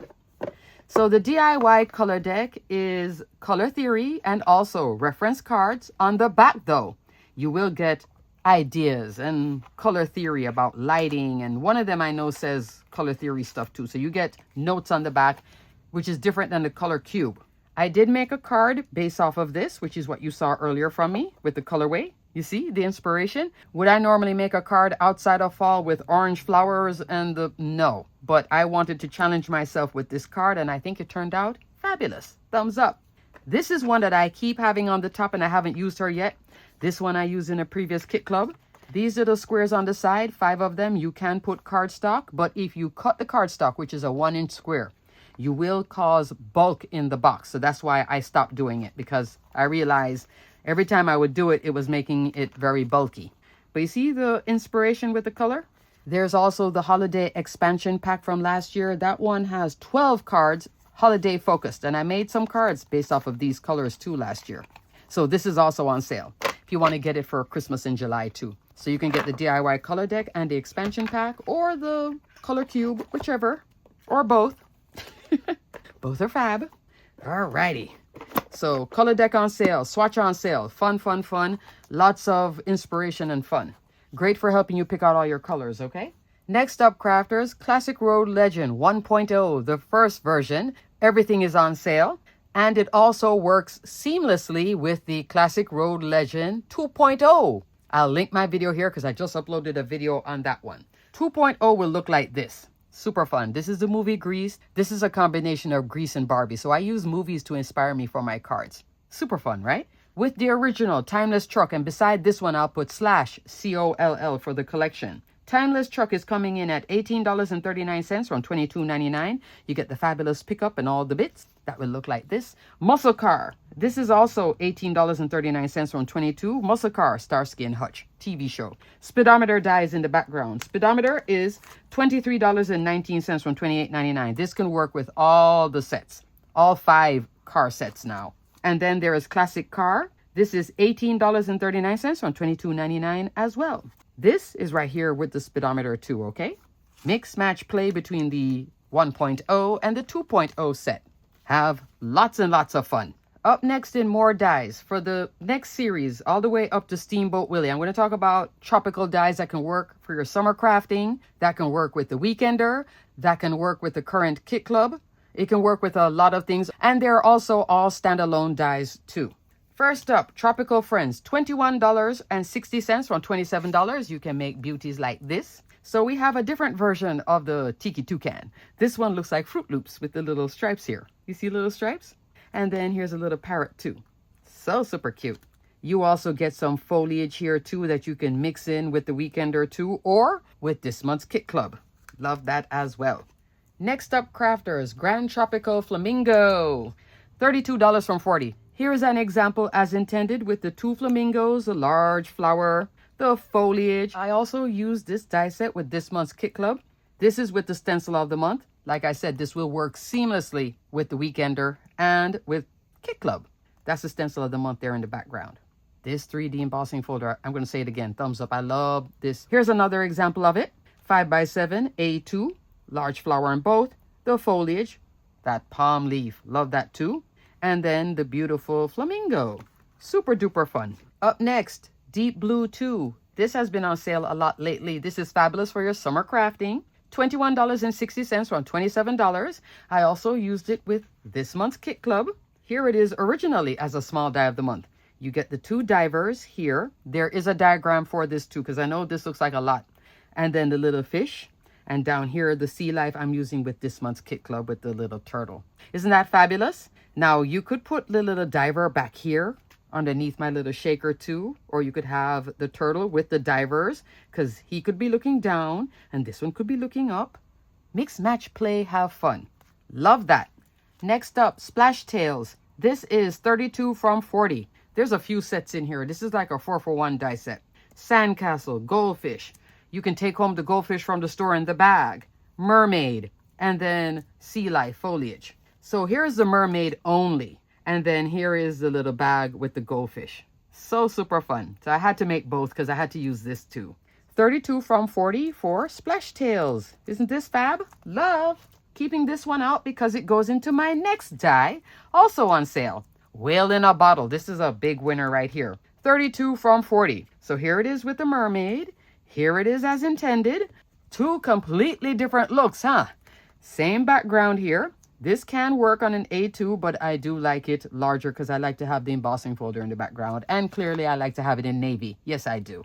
So the DIY color deck is color theory and also reference cards. On the back though, you will get ideas and color theory about lighting, and one of them I know says color theory stuff too. So you get notes on the back, which is different than the color cube. I did make a card based off of this, which is what you saw earlier from me with the colorway. You see the inspiration? Would I normally make a card outside of fall with orange flowers and no, but I wanted to challenge myself with this card and I think it turned out fabulous. Thumbs up. This is one that I keep having on the top and I haven't used her yet. This one I used in a previous kit club. These little squares on the side, 5 of them, you can put cardstock, but if you cut the cardstock, which is a 1-inch square, you will cause bulk in the box. So that's why I stopped doing it, because I realized every time I would do it, it was making it very bulky. But you see the inspiration with the color? There's also the holiday expansion pack from last year. That one has 12 cards, holiday focused. And I made some cards based off of these colors too last year. So this is also on sale if you want to get it for Christmas in July too. So you can get the DIY color deck and the expansion pack or the color cube, whichever, or both. Both are fab. Alrighty. So color deck on sale, swatch on sale, fun, fun, fun. Lots of inspiration and fun. Great for helping you pick out all your colors, okay? Next up, crafters, Classic Road Legend 1.0, the first version. Everything is on sale. And it also works seamlessly with the Classic Road Legend 2.0. I'll link my video here because I just uploaded a video on that one. 2.0 will look like this. Super fun. This is the movie Grease. This is a combination of Grease and Barbie. So I use movies to inspire me for my cards. Super fun, right? With the original Timeless Truck, and beside this one, I'll put /COLL for the collection. Timeless Truck is coming in at $18.39 from $22.99. You get the fabulous pickup and all the bits. That will look like this. Muscle Car. This is also $18.39 from $22. Muscle Car, Starsky and Hutch TV show. Speedometer dies in the background. Speedometer is $23.19 from $28.99. This can work with all the sets, all 5 car sets now. And then there is Classic Car. This is $18.39 from $22.99 as well. This is right here with the speedometer too, okay? Mix, match, play between the 1.0 and the 2.0 set. Have lots and lots of fun. Up next in more dies for the next series, all the way up to Steamboat Willie. I'm going to talk about tropical dies that can work for your summer crafting, that can work with the weekender, that can work with the current kit club. It can work with a lot of things. And there are also all standalone dies too. First up, Tropical Friends, $21.60 from $27. You can make beauties like this. So we have a different version of the Tiki Toucan. This one looks like Fruit Loops with the little stripes here. You see little stripes? And then here's a little parrot too. So super cute. You also get some foliage here too that you can mix in with the weekender too, or with this month's kit club. Love that as well. Next up, crafters, Grand Tropical Flamingo, $32 from $40. Here is an example as intended with the 2 flamingos, a large flower, the foliage. I also used this die set with this month's kit club. This is with the stencil of the month. Like I said, this will work seamlessly with the weekender and with kit club. That's the stencil of the month there in the background. This 3D embossing folder, I'm going to say it again, thumbs up. I love this. Here's another example of it. 5x7, A2, large flower on both, the foliage, that palm leaf, love that too. And then the beautiful flamingo. Super duper fun. Up next, Deep Blue 2. This has been on sale a lot lately. This is fabulous for your summer crafting. $21.60 from $27. I also used it with this month's kit club. Here it is originally as a small die of the month. You get the 2 divers here. There is a diagram for this too, because I know this looks like a lot. And then the little fish. And down here, the sea life I'm using with this month's Kit Club with the little turtle. Isn't that fabulous? Now, you could put the little diver back here underneath my little shaker too, or you could have the turtle with the divers, because he could be looking down and this one could be looking up. Mix, match, play, have fun. Love that. Next up, splash tails. This is 32 from 40. There's a few sets in here. This is like a 4-for-1 die set. Sandcastle, goldfish. You can take home the goldfish from the store in the bag. Mermaid, and then sea life foliage. So here's the mermaid only. And then here is the little bag with the goldfish. So super fun. So I had to make both because I had to use this too. 32 from 40 for splash tails. Isn't this fab? Love. Keeping this one out because it goes into my next die. Also on sale. Whale in a bottle. This is a big winner right here. 32 from 40. So here it is with the mermaid. Here it is as intended. Two completely different looks, huh? Same background here. This can work on an A2, but I do like it larger because I like to have the embossing folder in the background. And clearly I like to have it in navy. Yes, I do.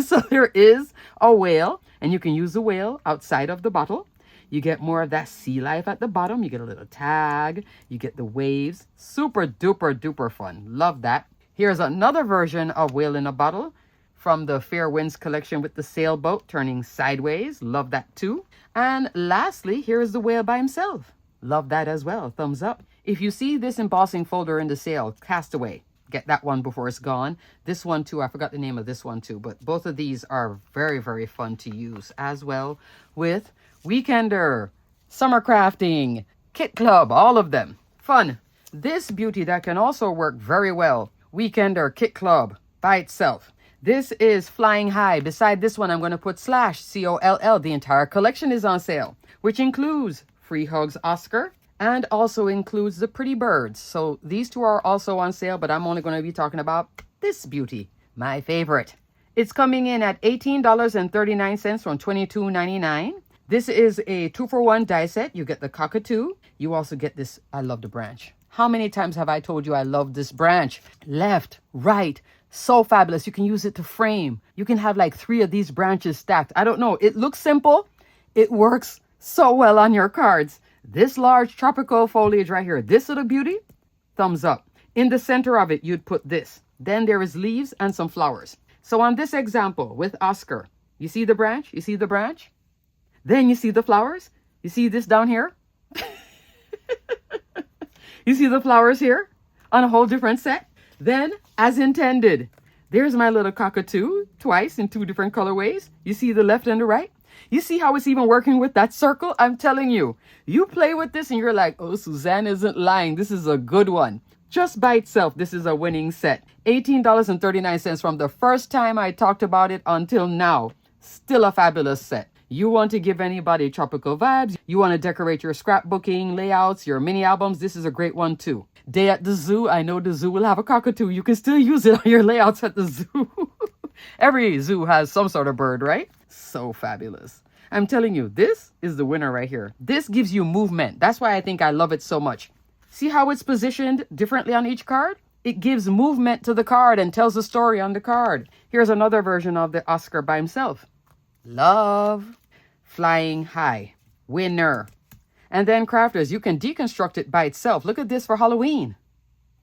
So there is a whale, and you can use the whale outside of the bottle. You get more of that sea life at the bottom. You get a little tag. You get the waves. Super duper duper fun. Love that. Here's another version of Whale in a Bottle from the Fair Winds collection with the sailboat turning sideways. Love that too. And lastly, here's the whale by himself. Love that as well. Thumbs up. If you see this embossing folder in the sale, Castaway, get that one before it's gone. This one too, I forgot the name of this one too, but both of these are very, very fun to use as well with Weekender, Summer Crafting, Kit Club, all of them. Fun. This beauty that can also work very well, Weekender, Kit Club, by itself. This is Flying High. Beside this one, I'm going to put Slash, COLL. The entire collection is on sale, which includes Free Hugs Oscar and also includes the Pretty Birds. So these two are also on sale, but I'm only going to be talking about this beauty, my favorite. It's coming in at $18.39 from $22.99. This is a 2-for-1 die set. You get the cockatoo. You also get this. I love the branch. How many times have I told you I love this branch? Left, right, so fabulous. You can use it to frame. You can have like 3 of these branches stacked. I don't know. It looks simple. It works so well on your cards. This large tropical foliage right here, this little beauty, thumbs up. In the center of it, you'd put this. Then there is leaves and some flowers. So on this example with Oscar, you see the branch? You see the branch? Then you see the flowers? You see this down here? You see the flowers here on a whole different set? Then, as intended, there's my little cockatoo twice in 2 different colorways. You see the left and the right? You see how it's even working with that circle? I'm telling you, you play with this and you're like, oh, Suzanne isn't lying. This is a good one. Just by itself, this is a winning set. $18.39 from the first time I talked about it until now. Still a fabulous set. You want to give anybody tropical vibes. You want to decorate your scrapbooking layouts, your mini albums. This is a great one too. Day at the zoo. I know the zoo will have a cockatoo. You can still use it on your layouts at the zoo. Every zoo has some sort of bird, right? So fabulous. I'm telling you, this is the winner right here. This gives you movement. That's why I think I love it so much. See how it's positioned differently on each card? It gives movement to the card and tells a story on the card. Here's another version of the Oscar by himself. Love. Flying High. Winner. And then crafters, you can deconstruct it by itself. Look at this for Halloween.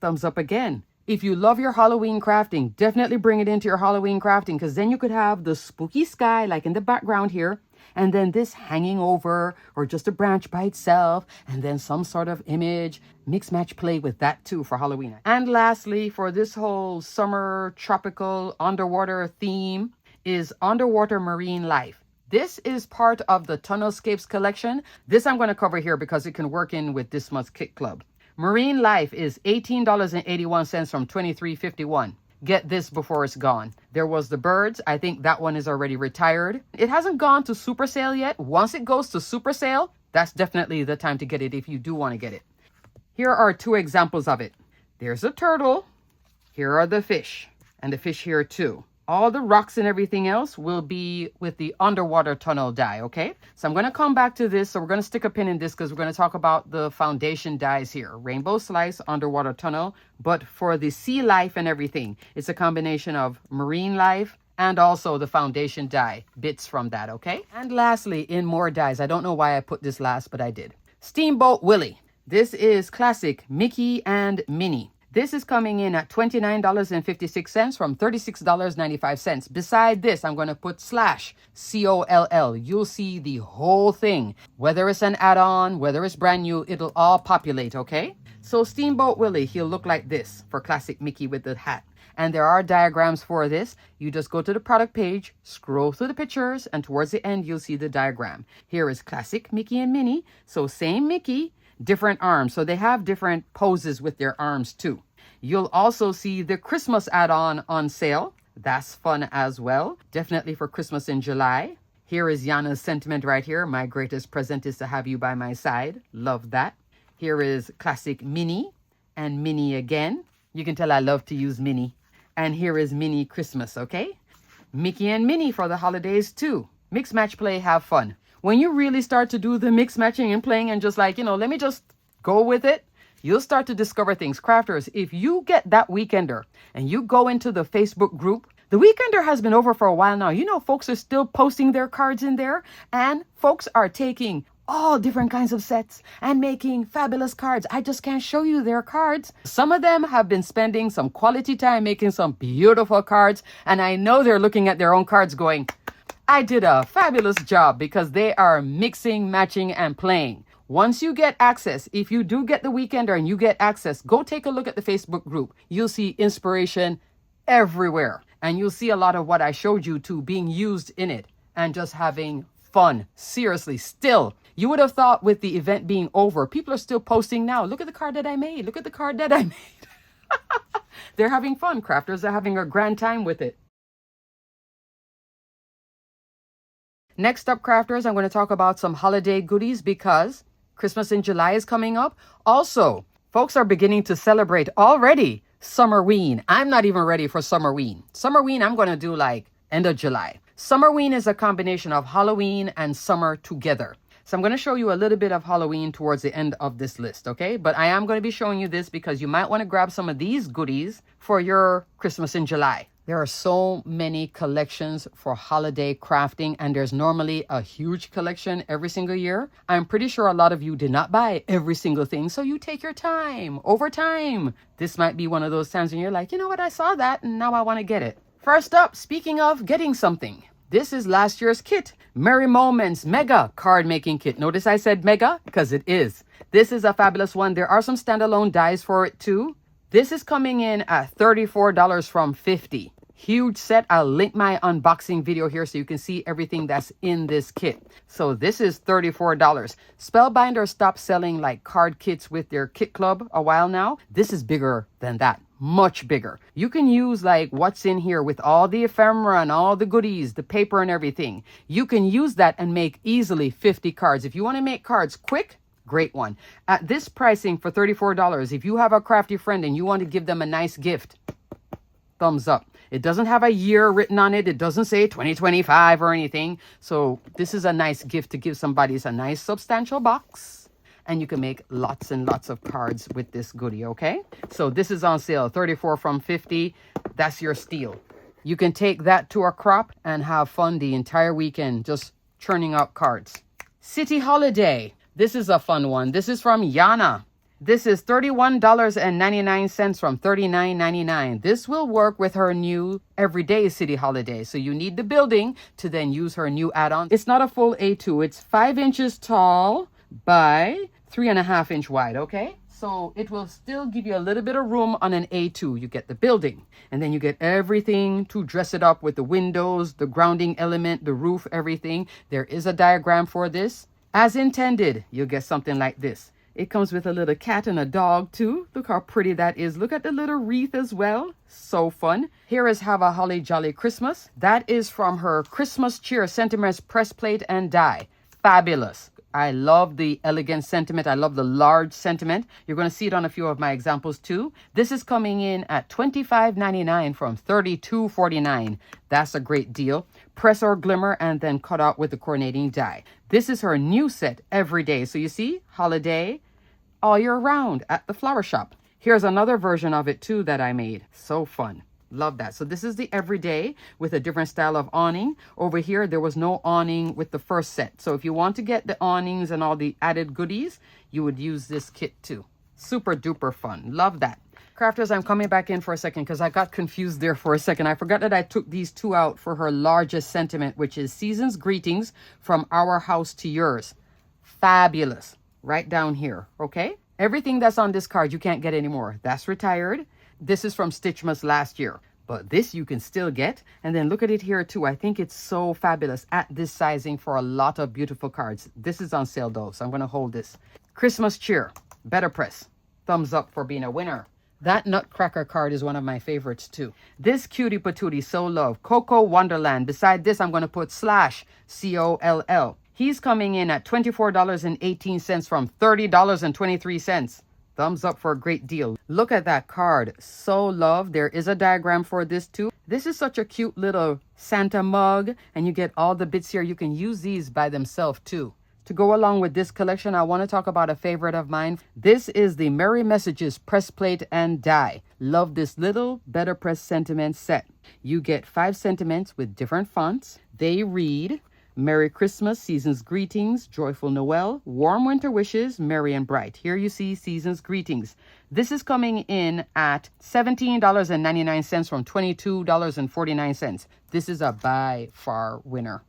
Thumbs up again. If you love your Halloween crafting, definitely bring it into your Halloween crafting, because then you could have the spooky sky like in the background here, and then this hanging over, or just a branch by itself, and then some sort of image. Mix, match, play with that too for Halloween. And lastly, for this whole summer tropical underwater theme is Underwater Marine Life. This is part of the Tunnelscapes collection. This I'm going to cover here because it can work in with this month's Kit Club. Marine Life is $18.81 from $23.51. Get this before it's gone. There was the birds. I think that one is already retired. It hasn't gone to super sale yet. Once it goes to super sale, that's definitely the time to get it if you do want to get it. Here are 2 examples of it. There's a turtle. Here are the fish. And the fish here too. All the rocks and everything else will be with the underwater tunnel die, okay? So I'm going to come back to this. So we're going to stick a pin in this because we're going to talk about the foundation dies here. Rainbow Slice, underwater tunnel. But for the sea life and everything, it's a combination of marine life and also the foundation die bits from that, okay? And lastly, in more dies, I don't know why I put this last, but I did. Steamboat Willie. This is classic Mickey and Minnie. This is coming in at $29.56 from $36.95. Beside this, I'm going to put slash COLL. You'll see the whole thing. Whether it's an add-on, whether it's brand new, it'll all populate, okay? So Steamboat Willie, he'll look like this for classic Mickey with the hat. And there are diagrams for this. You just go to the product page, scroll through the pictures, and towards the end, you'll see the diagram. Here is classic Mickey and Minnie. So same Mickey, different arms. So they have different poses with their arms too. You'll also see the Christmas add-on on sale. That's fun as well. Definitely for Christmas in July. Here is Yana's sentiment right here. My greatest present is to have you by my side. Love that. Here is classic Minnie and Minnie again. You can tell I love to use Minnie. And here is Minnie Christmas, okay? Mickey and Minnie for the holidays too. Mix, match, play, have fun. When you really start to do the mix, matching, and playing and just like, let me just go with it, you'll start to discover things. Crafters, if you get that weekender and you go into the Facebook group, the weekender has been over for a while now. Folks are still posting their cards in there, and folks are taking all different kinds of sets and making fabulous cards. I just can't show you their cards. Some of them have been spending some quality time making some beautiful cards, and I know they're looking at their own cards going, I did a fabulous job, because they are mixing, matching, and playing. Once you get access, if you do get the weekender and you get access, go take a look at the Facebook group. You'll see inspiration everywhere. And you'll see a lot of what I showed you to being used in it and just having fun. Seriously, still, you would have thought with the event being over, people are still posting now. Look at the card that I made. Look at the card that I made. They're having fun. Crafters are having a grand time with it. Next up, crafters, I'm going to talk about some holiday goodies because Christmas in July is coming up. Also, folks are beginning to celebrate already Summerween. I'm not even ready for Summerween. Summerween, I'm going to do like end of July. Summerween is a combination of Halloween and summer together. So I'm going to show you a little bit of Halloween towards the end of this list, okay? But I am going to be showing you this because you might want to grab some of these goodies for your Christmas in July. There are so many collections for holiday crafting, and there's normally a huge collection every single year. I'm pretty sure a lot of you did not buy every single thing, so you take your time. Over time, this might be one of those times when you're like, you know what, I saw that and now I want to get it. First up, speaking of getting something, this is last year's kit, Merry Moments Mega Card Making Kit. Notice I said mega because it is. This is a fabulous one. There are some standalone dies for it too. This is coming in at $34 from $50. Huge set. I'll link my unboxing video here so you can see everything that's in this kit. So this is $34. Spellbinders stopped selling like card kits with their kit club a while now. This is bigger than that. Much bigger. You can use like what's in here with all the ephemera and all the goodies, the paper and everything. You can use that and make easily 50 cards. If you want to make cards quick, great one. At this pricing for $34, if you have a crafty friend and you want to give them a nice gift, thumbs up. It doesn't have a year written on it. It doesn't say 2025 or anything. So this is a nice gift to give somebody. It's a nice substantial box. And you can make lots and lots of cards with this goodie, okay? So this is on sale, $34 from $50. That's your steal. You can take that to a crop and have fun the entire weekend just churning out cards. City Holiday. This is a fun one. This is from Yana. This is $31.99 from $39.99. This will work with her new everyday City Holiday. So you need the building to then use her new add-on. It's not a full A2. It's 5 inches tall by 3.5 inch wide, okay? So it will still give you a little bit of room on an A2. You get the building, and then you get everything to dress it up with the windows, the grounding element, the roof, everything. There is a diagram for this. As intended, you'll get something like this. It comes with a little cat and a dog too. Look how pretty that is. Look at the little wreath as well. So fun. Here is Have a Holly Jolly Christmas. That is from her Christmas Cheer Sentiments press plate and die. Fabulous. I love the elegant sentiment. I love the large sentiment. You're going to see it on a few of my examples too. This is coming in at $25.99 from $32.49. That's a great deal. Press or glimmer and then cut out with the coordinating die. This is her new set every day. So you see, holiday all year round at the flower shop. Here's another version of it too that I made. So fun. Love that. So this is the everyday with a different style of awning. Over here, there was no awning with the first set. So if you want to get the awnings and all the added goodies, you would use this kit too. Super duper fun. Love that. Crafters, I'm coming back in for a second because I got confused there for a second. I forgot that I took these two out for her largest sentiment, which is Season's Greetings from Our House to Yours. Fabulous. Right down here. Okay? Everything that's on this card, you can't get anymore. That's retired. This is from Stitchmas last year. But this you can still get. And then look at it here too. I think it's so fabulous at this sizing for a lot of beautiful cards. This is on sale though, so I'm going to hold this. Christmas Cheer. Better press. Thumbs up for being a winner. That Nutcracker card is one of my favorites too. This Cutie Patootie, so love. Coco Wonderland. Beside this, I'm going to put Slash, COLL. He's coming in at $24.18 from $30.23. Thumbs up for a great deal. Look at that card. So love. There is a diagram for this too. This is such a cute little Santa mug. And you get all the bits here. You can use these by themselves too. To go along with this collection, I want to talk about a favorite of mine. This is the Merry Messages Press Plate and Die. Love this little Better Press Sentiment set. You get 5 sentiments with different fonts. They read Merry Christmas, Season's Greetings, Joyful Noel, Warm Winter Wishes, Merry and Bright. Here you see Season's Greetings. This is coming in at $17.99 from $22.49. This is a by far winner.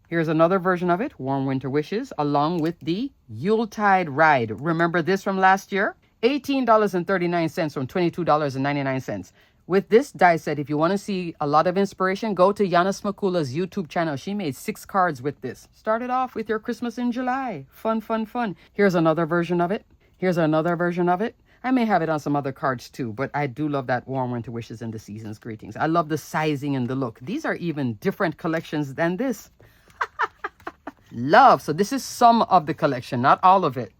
Here's another version of it, Warm Winter Wishes, along with the Yuletide Ride. Remember this from last year? $18.39 from $22.99. With this die set, if you want to see a lot of inspiration, go to Yana Smakula's YouTube channel. She made 6 cards with this. Started off with your Christmas in July. Fun, fun, fun. Here's another version of it. Here's another version of it. I may have it on some other cards too, but I do love that Warm Winter Wishes and the Season's Greetings. I love the sizing and the look. These are even different collections than this. Love. So this is some of the collection, not all of it.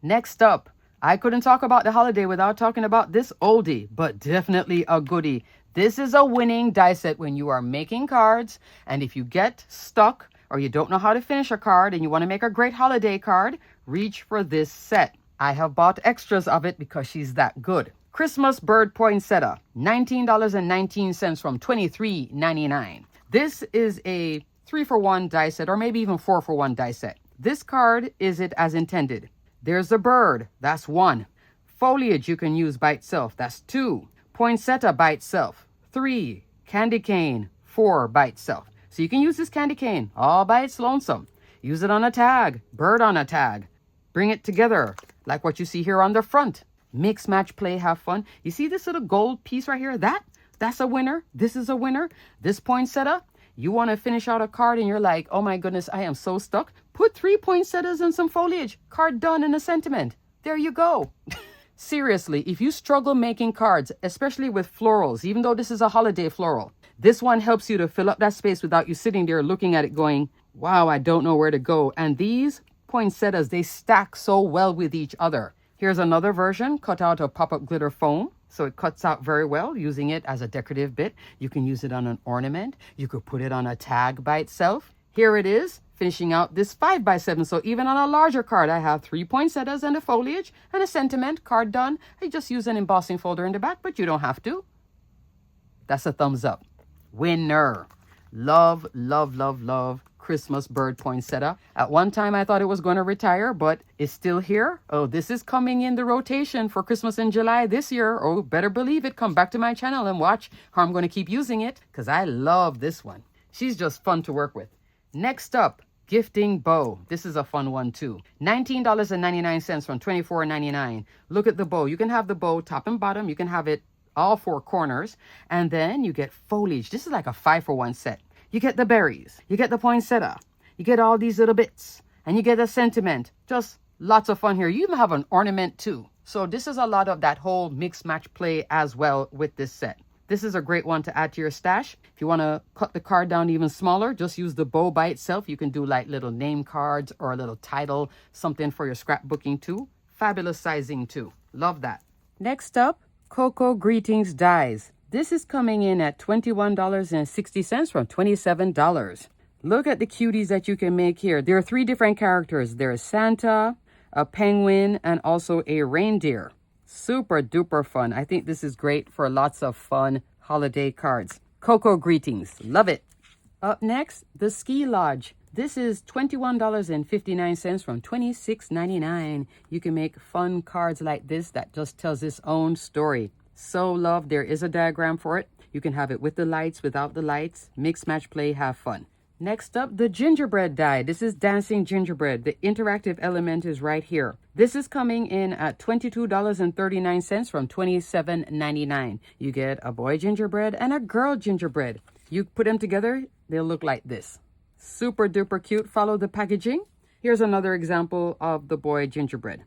Next up, I couldn't talk about the holiday without talking about this oldie, but definitely a goodie. This is a winning die set when you are making cards, and if you get stuck or you don't know how to finish a card and you want to make a great holiday card, reach for this set. I have bought extras of it because she's that good. Christmas Bird Poinsettia, $19.19 from $23.99. This is a 3-for-1 die set, or maybe even 4-for-1 die set. This card is it as intended. There's a bird, that's 1. Foliage you can use by itself, that's 2. Poinsettia by itself, 3. Candy cane, 4 by itself. So you can use this candy cane all by its lonesome. Use it on a tag, bird on a tag. Bring it together, like what you see here on the front. Mix, match, play, have fun. You see this little gold piece right here? That's a winner. This is a winner. This poinsettia. You want to finish out a card and you're like, oh my goodness, I am so stuck. Put 3 poinsettias and some foliage. Card done in a sentiment. There you go. Seriously, if you struggle making cards, especially with florals, even though this is a holiday floral, this one helps you to fill up that space without you sitting there looking at it going, wow, I don't know where to go. And these poinsettias, they stack so well with each other. Here's another version cut out of pop-up glitter foam. So it cuts out very well, using it as a decorative bit. You can use it on an ornament. You could put it on a tag by itself. Here it is, finishing out this 5x7. So even on a larger card, I have 3 poinsettias and a foliage and a sentiment. Card done. I just use an embossing folder in the back, but you don't have to. That's a thumbs up. Winner. Love, love, love, love Christmas Bird Poinsettia. At one time, I thought it was going to retire, but it's still here. Oh, this is coming in the rotation for Christmas in July this year. Oh, better believe it. Come back to my channel and watch how I'm going to keep using it because I love this one. She's just fun to work with. Next up, Gifting Bow. This is a fun one too. $19.99 from $24.99. Look at the bow. You can have the bow top and bottom. You can have it all 4 corners. And then you get foliage. This is like a 5-for-1 set. You get the berries, you get the poinsettia, you get all these little bits, and you get a sentiment. Just lots of fun here. You even have an ornament too. So this is a lot of that whole mix match play as well with this set. This is a great one to add to your stash. If you want to cut the card down even smaller, just use the bow by itself. You can do like little name cards or a little title, something for your scrapbooking too. Fabulous sizing too. Love that. Next up, Coco Greetings Dies. This is coming in at $21.60 from $27. Look at the cuties that you can make here. There are 3 different characters. There's Santa, a penguin, and also a reindeer. Super duper fun. I think this is great for lots of fun holiday cards. Cocoa greetings. Love it. Up next, the Ski Lodge. This is $21.59 from $26.99. You can make fun cards like this that just tells its own story. So love, there is a diagram for it. You can have it with the lights, without the lights. Mix, match, play, have fun. Next up, the gingerbread die. This is dancing gingerbread. The interactive element is right here. This is coming in at $22.39 from $27.99. You get a boy gingerbread and a girl gingerbread. You put them together, they'll look like this. Super duper cute. Follow the packaging. Here's another example of the boy gingerbread.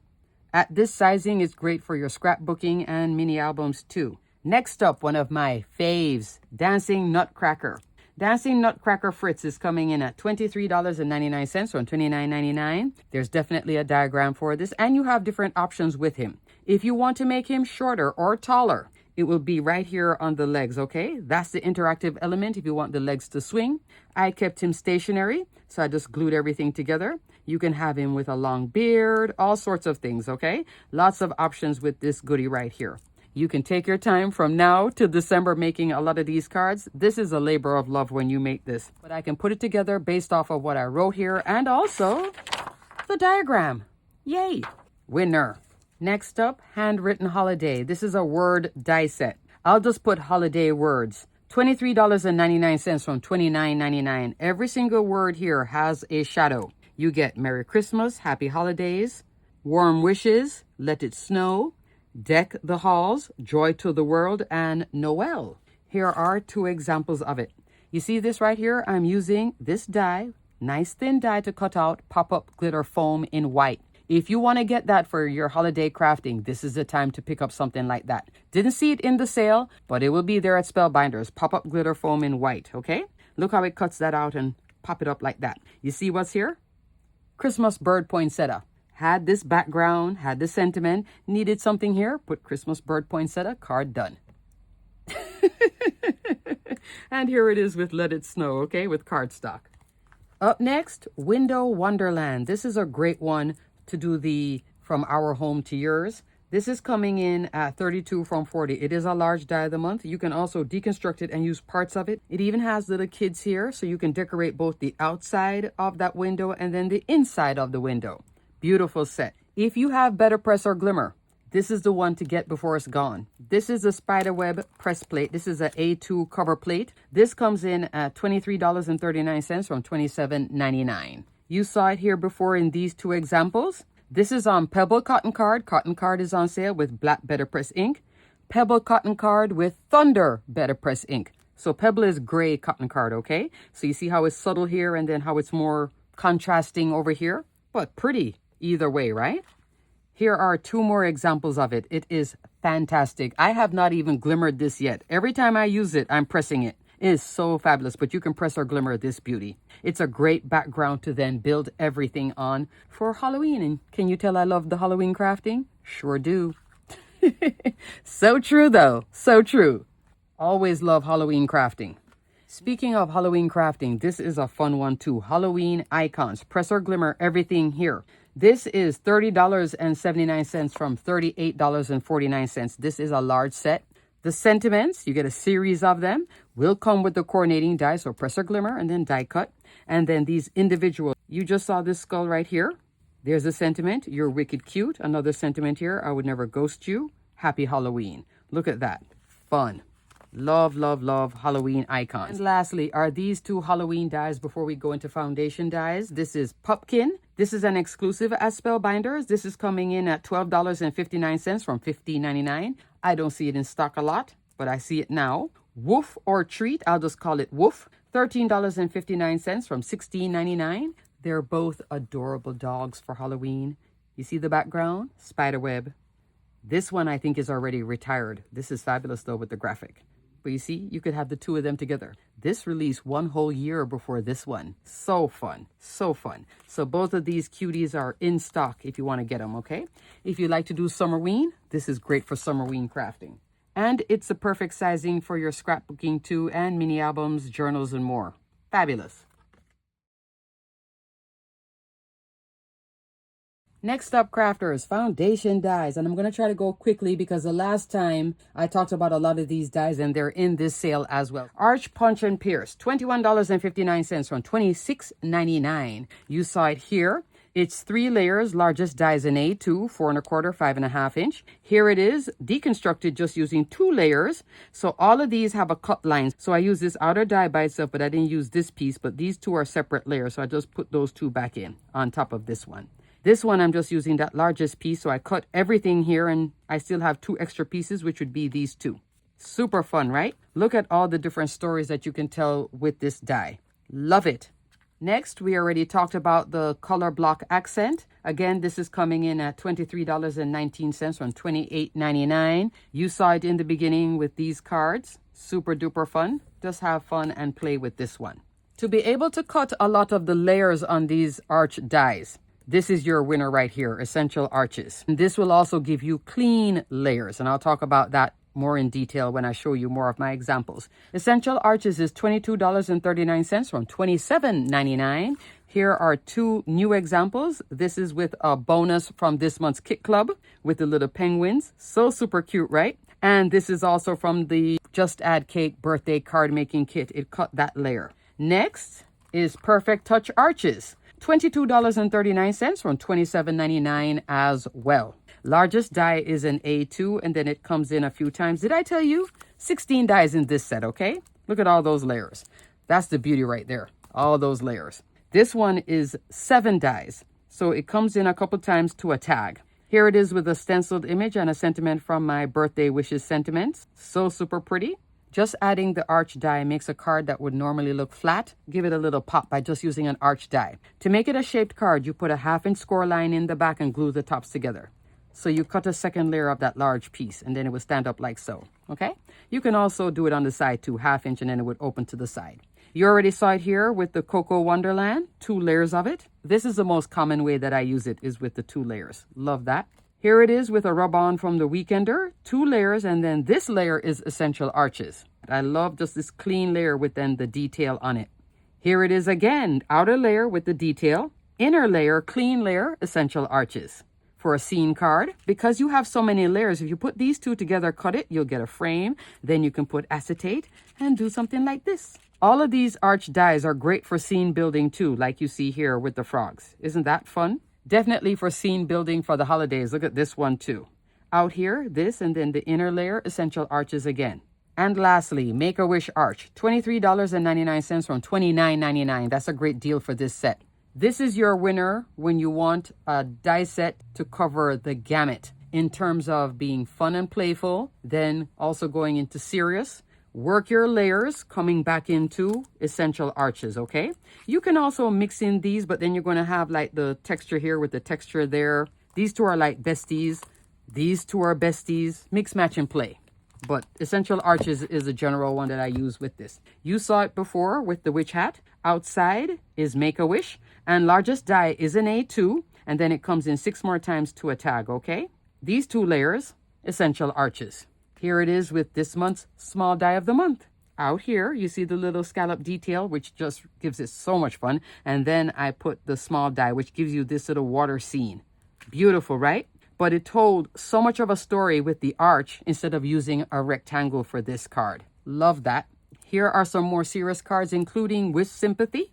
At this sizing, it's great for your scrapbooking and mini albums too. Next up, one of my faves, Dancing Nutcracker. Dancing Nutcracker Fritz is coming in at $23.99 from $29.99. There's definitely a diagram for this, and you have different options with him. If you want to make him shorter or taller, it will be right here on the legs, okay? That's the interactive element if you want the legs to swing. I kept him stationary, so I just glued everything together. You can have him with a long beard, all sorts of things, okay? Lots of options with this goodie right here. You can take your time from now to December making a lot of these cards. This is a labor of love when you make this. But I can put it together based off of what I wrote here and also the diagram. Yay! Winner. Next up, Handwritten Holiday. This is a word die set. I'll just put holiday words. $23.99 from $29.99. Every single word here has a shadow. You get Merry Christmas, Happy Holidays, Warm Wishes, Let It Snow, Deck the Halls, Joy to the World, and Noel. Here are two examples of it. You see this right here? I'm using this die, nice thin die to cut out pop-up glitter foam in white. If you want to get that for your holiday crafting, this is the time to pick up something like that. Didn't see it in the sale, but it will be there at Spellbinders. Pop-up glitter foam in white, okay? Look how it cuts that out and pop it up like that. You see what's here? Christmas bird poinsettia. Had this background, had the sentiment, needed something here, put Christmas bird poinsettia, card done. And here it is with Let It Snow, okay, with cardstock. Up next, Window Wonderland. This is a great one to do the From Our Home to Yours. This is coming in at 32 from 40. It is a large die of the month. You can also deconstruct it and use parts of it. It even has little kids here, so you can decorate both the outside of that window and then the inside of the window. Beautiful set. If you have Better Press or Glimmer, this is the one to get before it's gone. This is a spiderweb press plate. This is a A2 cover plate. This comes in at $23.39 from $27.99. You saw it here before in these two examples. This is on Pebble Cotton Card. Cotton Card is on sale with black Better Press ink. Pebble Cotton Card with Thunder Better Press ink. So Pebble is gray cotton card, okay? So you see how it's subtle here and then how it's more contrasting over here? But pretty either way, right? Here are two more examples of it. It is fantastic. I have not even glimmered this yet. Every time I use it, I'm pressing it. It is so fabulous, but you can press or glimmer this beauty. It's a great background to then build everything on for Halloween. And can you tell I love the Halloween crafting? Sure do. So true, though. So true. Always love Halloween crafting. Speaking of Halloween crafting, this is a fun one too. Halloween icons. Press or glimmer everything here. This is $30.79 from $38.49. This is a large set. The sentiments, you get a series of them, will come with the coordinating die, so press or glimmer and then die cut. And then these individual, you just saw this skull right here. There's a sentiment, you're wicked cute. Another sentiment here, I would never ghost you. Happy Halloween. Look at that. Fun. Love, love, love Halloween icons. And lastly, are these two Halloween dies before we go into foundation dies. This is Pumpkin. This is an exclusive at Spellbinders. This is coming in at $12.59 from $15.99. I don't see it in stock a lot, but I see it now. Woof or Treat, I'll just call it Woof. $13.59 from $16.99. They're both adorable dogs for Halloween. You see the background? Spiderweb. This one I think is already retired. This is fabulous though with the graphic. But you see, you could have the two of them together. This released one whole year before this one. So fun. So fun. So both of these cuties are in stock if you want to get them, okay? If you like to do Summerween, this is great for Summerween crafting. And it's a perfect sizing for your scrapbooking too, and mini albums, journals, and more. Fabulous. Next up, crafters, foundation dies. And I'm going to try to go quickly because the last time I talked about a lot of these dies and they're in this sale as well. Arch Punch and Pierce, $21.59 from $26.99. You saw it here. It's 3 layers, largest dies in A2, 4 1/4, 5.5 inch. Here it is, deconstructed just using 2 layers. So all of these have a cut line. So I use this outer die by itself, but I didn't use this piece, but these 2 are separate layers. So I just put those 2 back in on top of this one. This one, I'm just using that largest piece. So I cut everything here and I still have 2 extra pieces, which would be these 2. Super fun, right? Look at all the different stories that you can tell with this die. Love it. Next, we already talked about the color block accent. Again, this is coming in at $23.19 from $28.99. You saw it in the beginning with these cards. Super duper fun. Just have fun and play with this one. To be able to cut a lot of the layers on these arch dies, this is your winner right here, Essential Arches. And this will also give you clean layers, and I'll talk about that more in detail when I show you more of my examples. Essential Arches is $22.39 from $27.99. Here are 2 new examples. This is with a bonus from this month's Kit Club with the little penguins. So super cute, right? And this is also from the Just Add Cake birthday card making kit. It cut that layer. Next is Perfect Touch Arches. $22.39 from $27.99 as well. Largest die is an A2 and then it comes in a few times. Did I tell you? 16 dies in this set, okay? Look at all those layers. That's the beauty right there. All those layers. This one is 7 dies. So it comes in a couple times to a tag. Here it is with a stenciled image and a sentiment from my birthday wishes sentiments. So super pretty. Just adding the arch die makes a card that would normally look flat, give it a little pop by just using an arch die. To make it a shaped card, you put a 1/2 inch score line in the back and glue the tops together. So you cut a second layer of that large piece and then it would stand up like so, okay? You can also do it on the side too, 1/2 inch, and then it would open to the side. You already saw it here with the Cocoa Wonderland, 2 layers of it. This is the most common way that I use it, is with the 2 layers. Love that. Here it is with a rub-on from the Weekender, 2 layers, and then this layer is Essential Arches. I love just this clean layer with then the detail on it. Here it is again, outer layer with the detail, inner layer, clean layer, Essential Arches. For a scene card, because you have so many layers, if you put these 2 together, cut it, you'll get a frame. Then you can put acetate and do something like this. All of these arch dies are great for scene building too, like you see here with the frogs. Isn't that fun? Definitely for scene building for the holidays. Look at this one too. Out here, this, and then the inner layer, Essential Arches again. And lastly, Make-A-Wish Arch, $23.99 from $29.99. That's a great deal for this set. This is your winner when you want a die set to cover the gamut in terms of being fun and playful, then also going into serious. Work your layers, coming back into Essential Arches, okay? You can also mix in these, but then you're going to have like the texture here with the texture there. These 2 are like besties. These 2 are besties. Mix, match, and play. But Essential Arches is a general one that I use with this. You saw it before with the witch hat. Outside is Make-A-Wish. And largest die is an A2. And then it comes in 6 more times to a tag, okay? These 2 layers, Essential Arches. Here it is with this month's small die of the month. Out here, you see the little scallop detail, which just gives it so much fun. And then I put the small die, which gives you this little water scene. Beautiful, right? But it told so much of a story with the arch instead of using a rectangle for this card. Love that. Here are some more serious cards, including with Sympathy.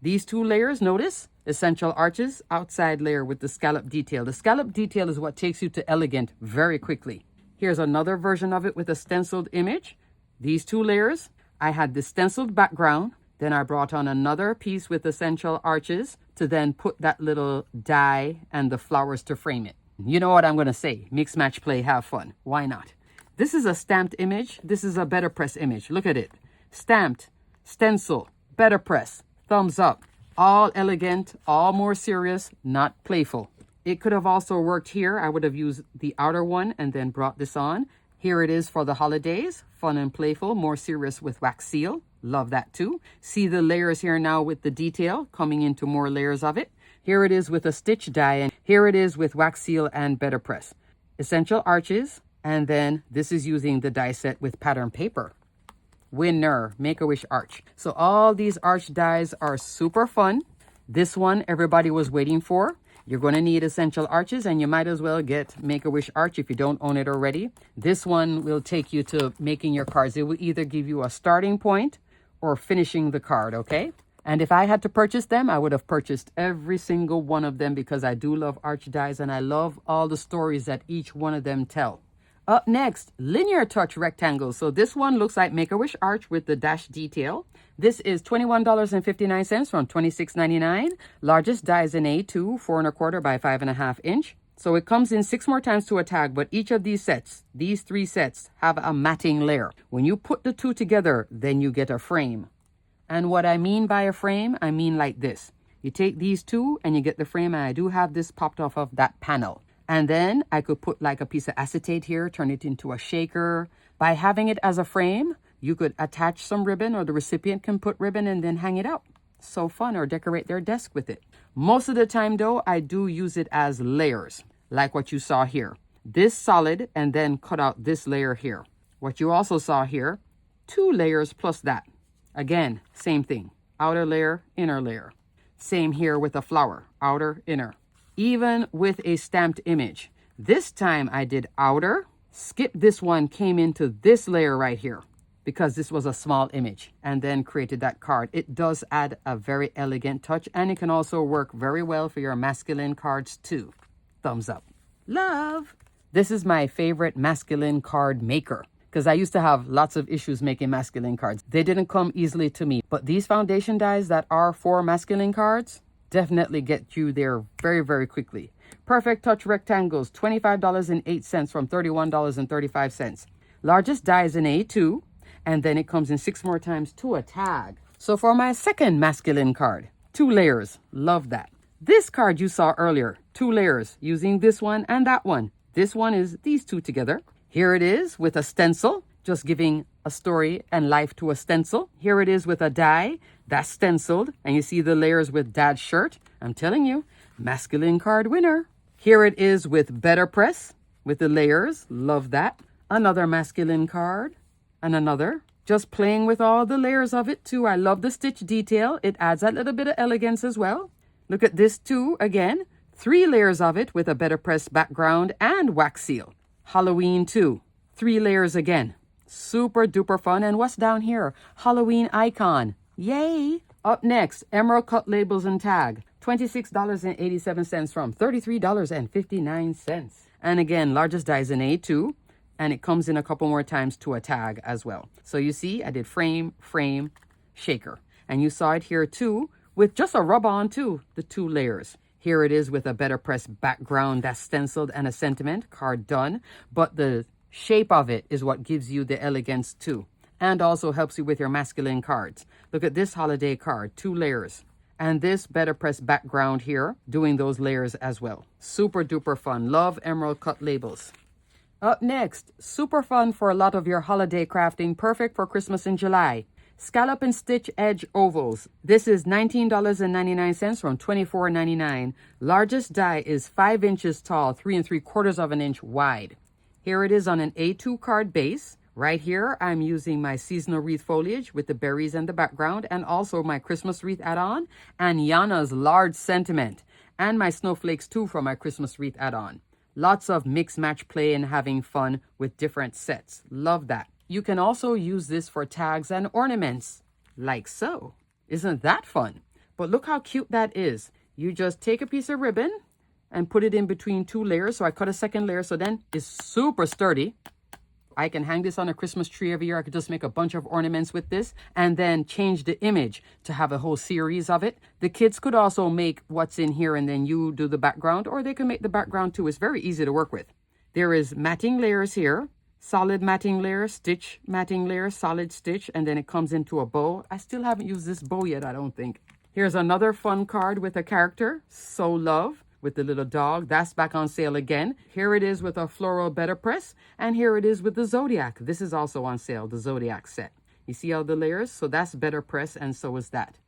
These 2 layers, notice, Essential Arches, outside layer with the scallop detail. The scallop detail is what takes you to elegant very quickly. Here's another version of it with a stenciled image. These 2 layers, I had the stenciled background. Then I brought on another piece with Essential Arches to then put that little die and the flowers to frame it. You know what I'm going to say. Mix, match, play, have fun. Why not? This is a stamped image. This is a better press image. Look at it. Stamped, stencil, better press, thumbs up. All elegant, all more serious, not playful. It could have also worked here. I would have used the outer one and then brought this on. Here it is for the holidays. Fun and playful, more serious with wax seal. Love that too. See the layers here now with the detail coming into more layers of it. Here it is with a stitch die, and here it is with wax seal and better press. Essential Arches, and then this is using the die set with pattern paper. Winner, Make-A-Wish Arch. So all these arch dies are super fun. This one everybody was waiting for. You're going to need essential arches, and you might as well get Make-A-Wish Arch if you don't own it already. This one will take you to making your cards. It will either give you a starting point or finishing the card, okay? And if I had to purchase them, I would have purchased every single one of them because I do love arch dies and I love all the stories that each one of them tell. Up next, linear touch rectangles. So this one looks like Make-A-Wish Arch with the dash detail. This is $21.59 from $26.99. Largest die is an A2, 4 1/4 by 5.5 inch. So it comes in 6 more times to a tag, but each of these sets, these 3 sets, have a matting layer. When you put the 2 together, then you get a frame. And what I mean by a frame, I mean like this. You take these 2 and you get the frame, and I do have this popped off of that panel. And then I could put like a piece of acetate here, turn it into a shaker. By having it as a frame, you could attach some ribbon, or the recipient can put ribbon and then hang it up. So fun, or decorate their desk with it. Most of the time though, I do use it as layers, like what you saw here. This solid, and then cut out this layer here. What you also saw here, 2 layers plus that. Again, same thing, outer layer, inner layer. Same here with a flower, outer, inner. Even with a stamped image. This time I did outer, skipped this one, came into this layer right here because this was a small image, and then created that card. It does add a very elegant touch, and it can also work very well for your masculine cards too. Thumbs up. Love! This is my favorite masculine card maker because I used to have lots of issues making masculine cards. They didn't come easily to me, but these foundation dies that are for masculine cards definitely get you there very, very quickly. Perfect Touch rectangles, $25.08 from $31.35. Largest die is an A2, and then it comes in 6 more times to a tag. So for my second masculine card, 2 layers, love that. This card you saw earlier, 2 layers, using this one and that one. This one is these 2 together. Here it is with a stencil, just giving a story and life to a stencil. Here it is with a die that's stenciled, and you see the layers with Dad's shirt. I'm telling you, masculine card winner. Here it is with Better Press with the layers. Love that. Another masculine card and another. Just playing with all the layers of it too. I love the stitch detail. It adds a little bit of elegance as well. Look at this too. Again, 3 layers of it with a Better Press background and wax seal. Halloween too. 3 layers again. Super duper fun. And what's down here? Halloween icon. Yay! Up next, emerald cut labels and tag. $26.87 from $33.59. And again, largest die is an A2, and it comes in a couple more times to a tag as well. So you see, I did frame, frame, shaker. And you saw it here too, with just a rub on too, the 2 layers. Here it is with a Better Press background that's stenciled and a sentiment card done, but the shape of it is what gives you the elegance too, and also helps you with your masculine cards. Look at this holiday card, 2 layers. And this Better Press background here, doing those layers as well. Super duper fun. Love emerald cut labels. Up next, super fun for a lot of your holiday crafting, perfect for Christmas in July. Scallop and Stitch Edge Ovals. This is $19.99 from $24.99. Largest die is 5 inches tall, 3 3/4 inch wide. Here it is on an A2 card base. Right here, I'm using my seasonal wreath foliage with the berries and the background, and also my Christmas wreath add-on, and Yana's large sentiment, and my snowflakes too for my Christmas wreath add-on. Lots of mix match play and having fun with different sets. Love that. You can also use this for tags and ornaments, like so. Isn't that fun? But look how cute that is. You just take a piece of ribbon and put it in between 2 layers. So I cut a second layer, so then it's super sturdy. I can hang this on a Christmas tree every year. I could just make a bunch of ornaments with this and then change the image to have a whole series of it. The kids could also make what's in here and then you do the background, or they can make the background too. It's very easy to work with. There is matting layers here, solid matting layer, stitch matting layer, solid stitch, and then it comes into a bow. I still haven't used this bow yet, I don't think. Here's another fun card with a character, So Love, with the little dog. That's back on sale again. Here it is with a floral Better Press, and here it is with the Zodiac. This is also on sale, the Zodiac set. You see all the layers? So that's Better Press, and so is that.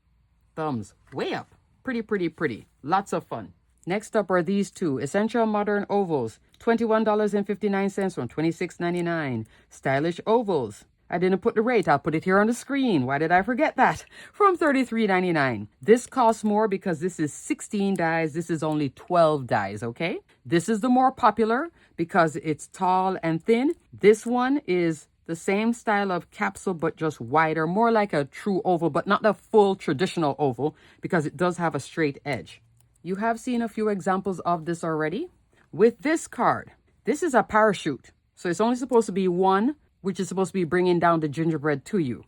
Thumbs way up. Pretty, pretty, pretty. Lots of fun. Next up are these 2 Essential Modern Ovals, $21.59 from $26.99. Stylish Ovals. I didn't put the rate. I'll put it here on the screen. Why did I forget that? From $33.99. This costs more because this is 16 dies. This is only 12 dies, okay? This is the more popular because it's tall and thin. This one is the same style of capsule, but just wider, more like a true oval, but not the full traditional oval because it does have a straight edge. You have seen a few examples of this already. With this card, this is a parachute. So it's only supposed to be one, which is supposed to be bringing down the gingerbread to you.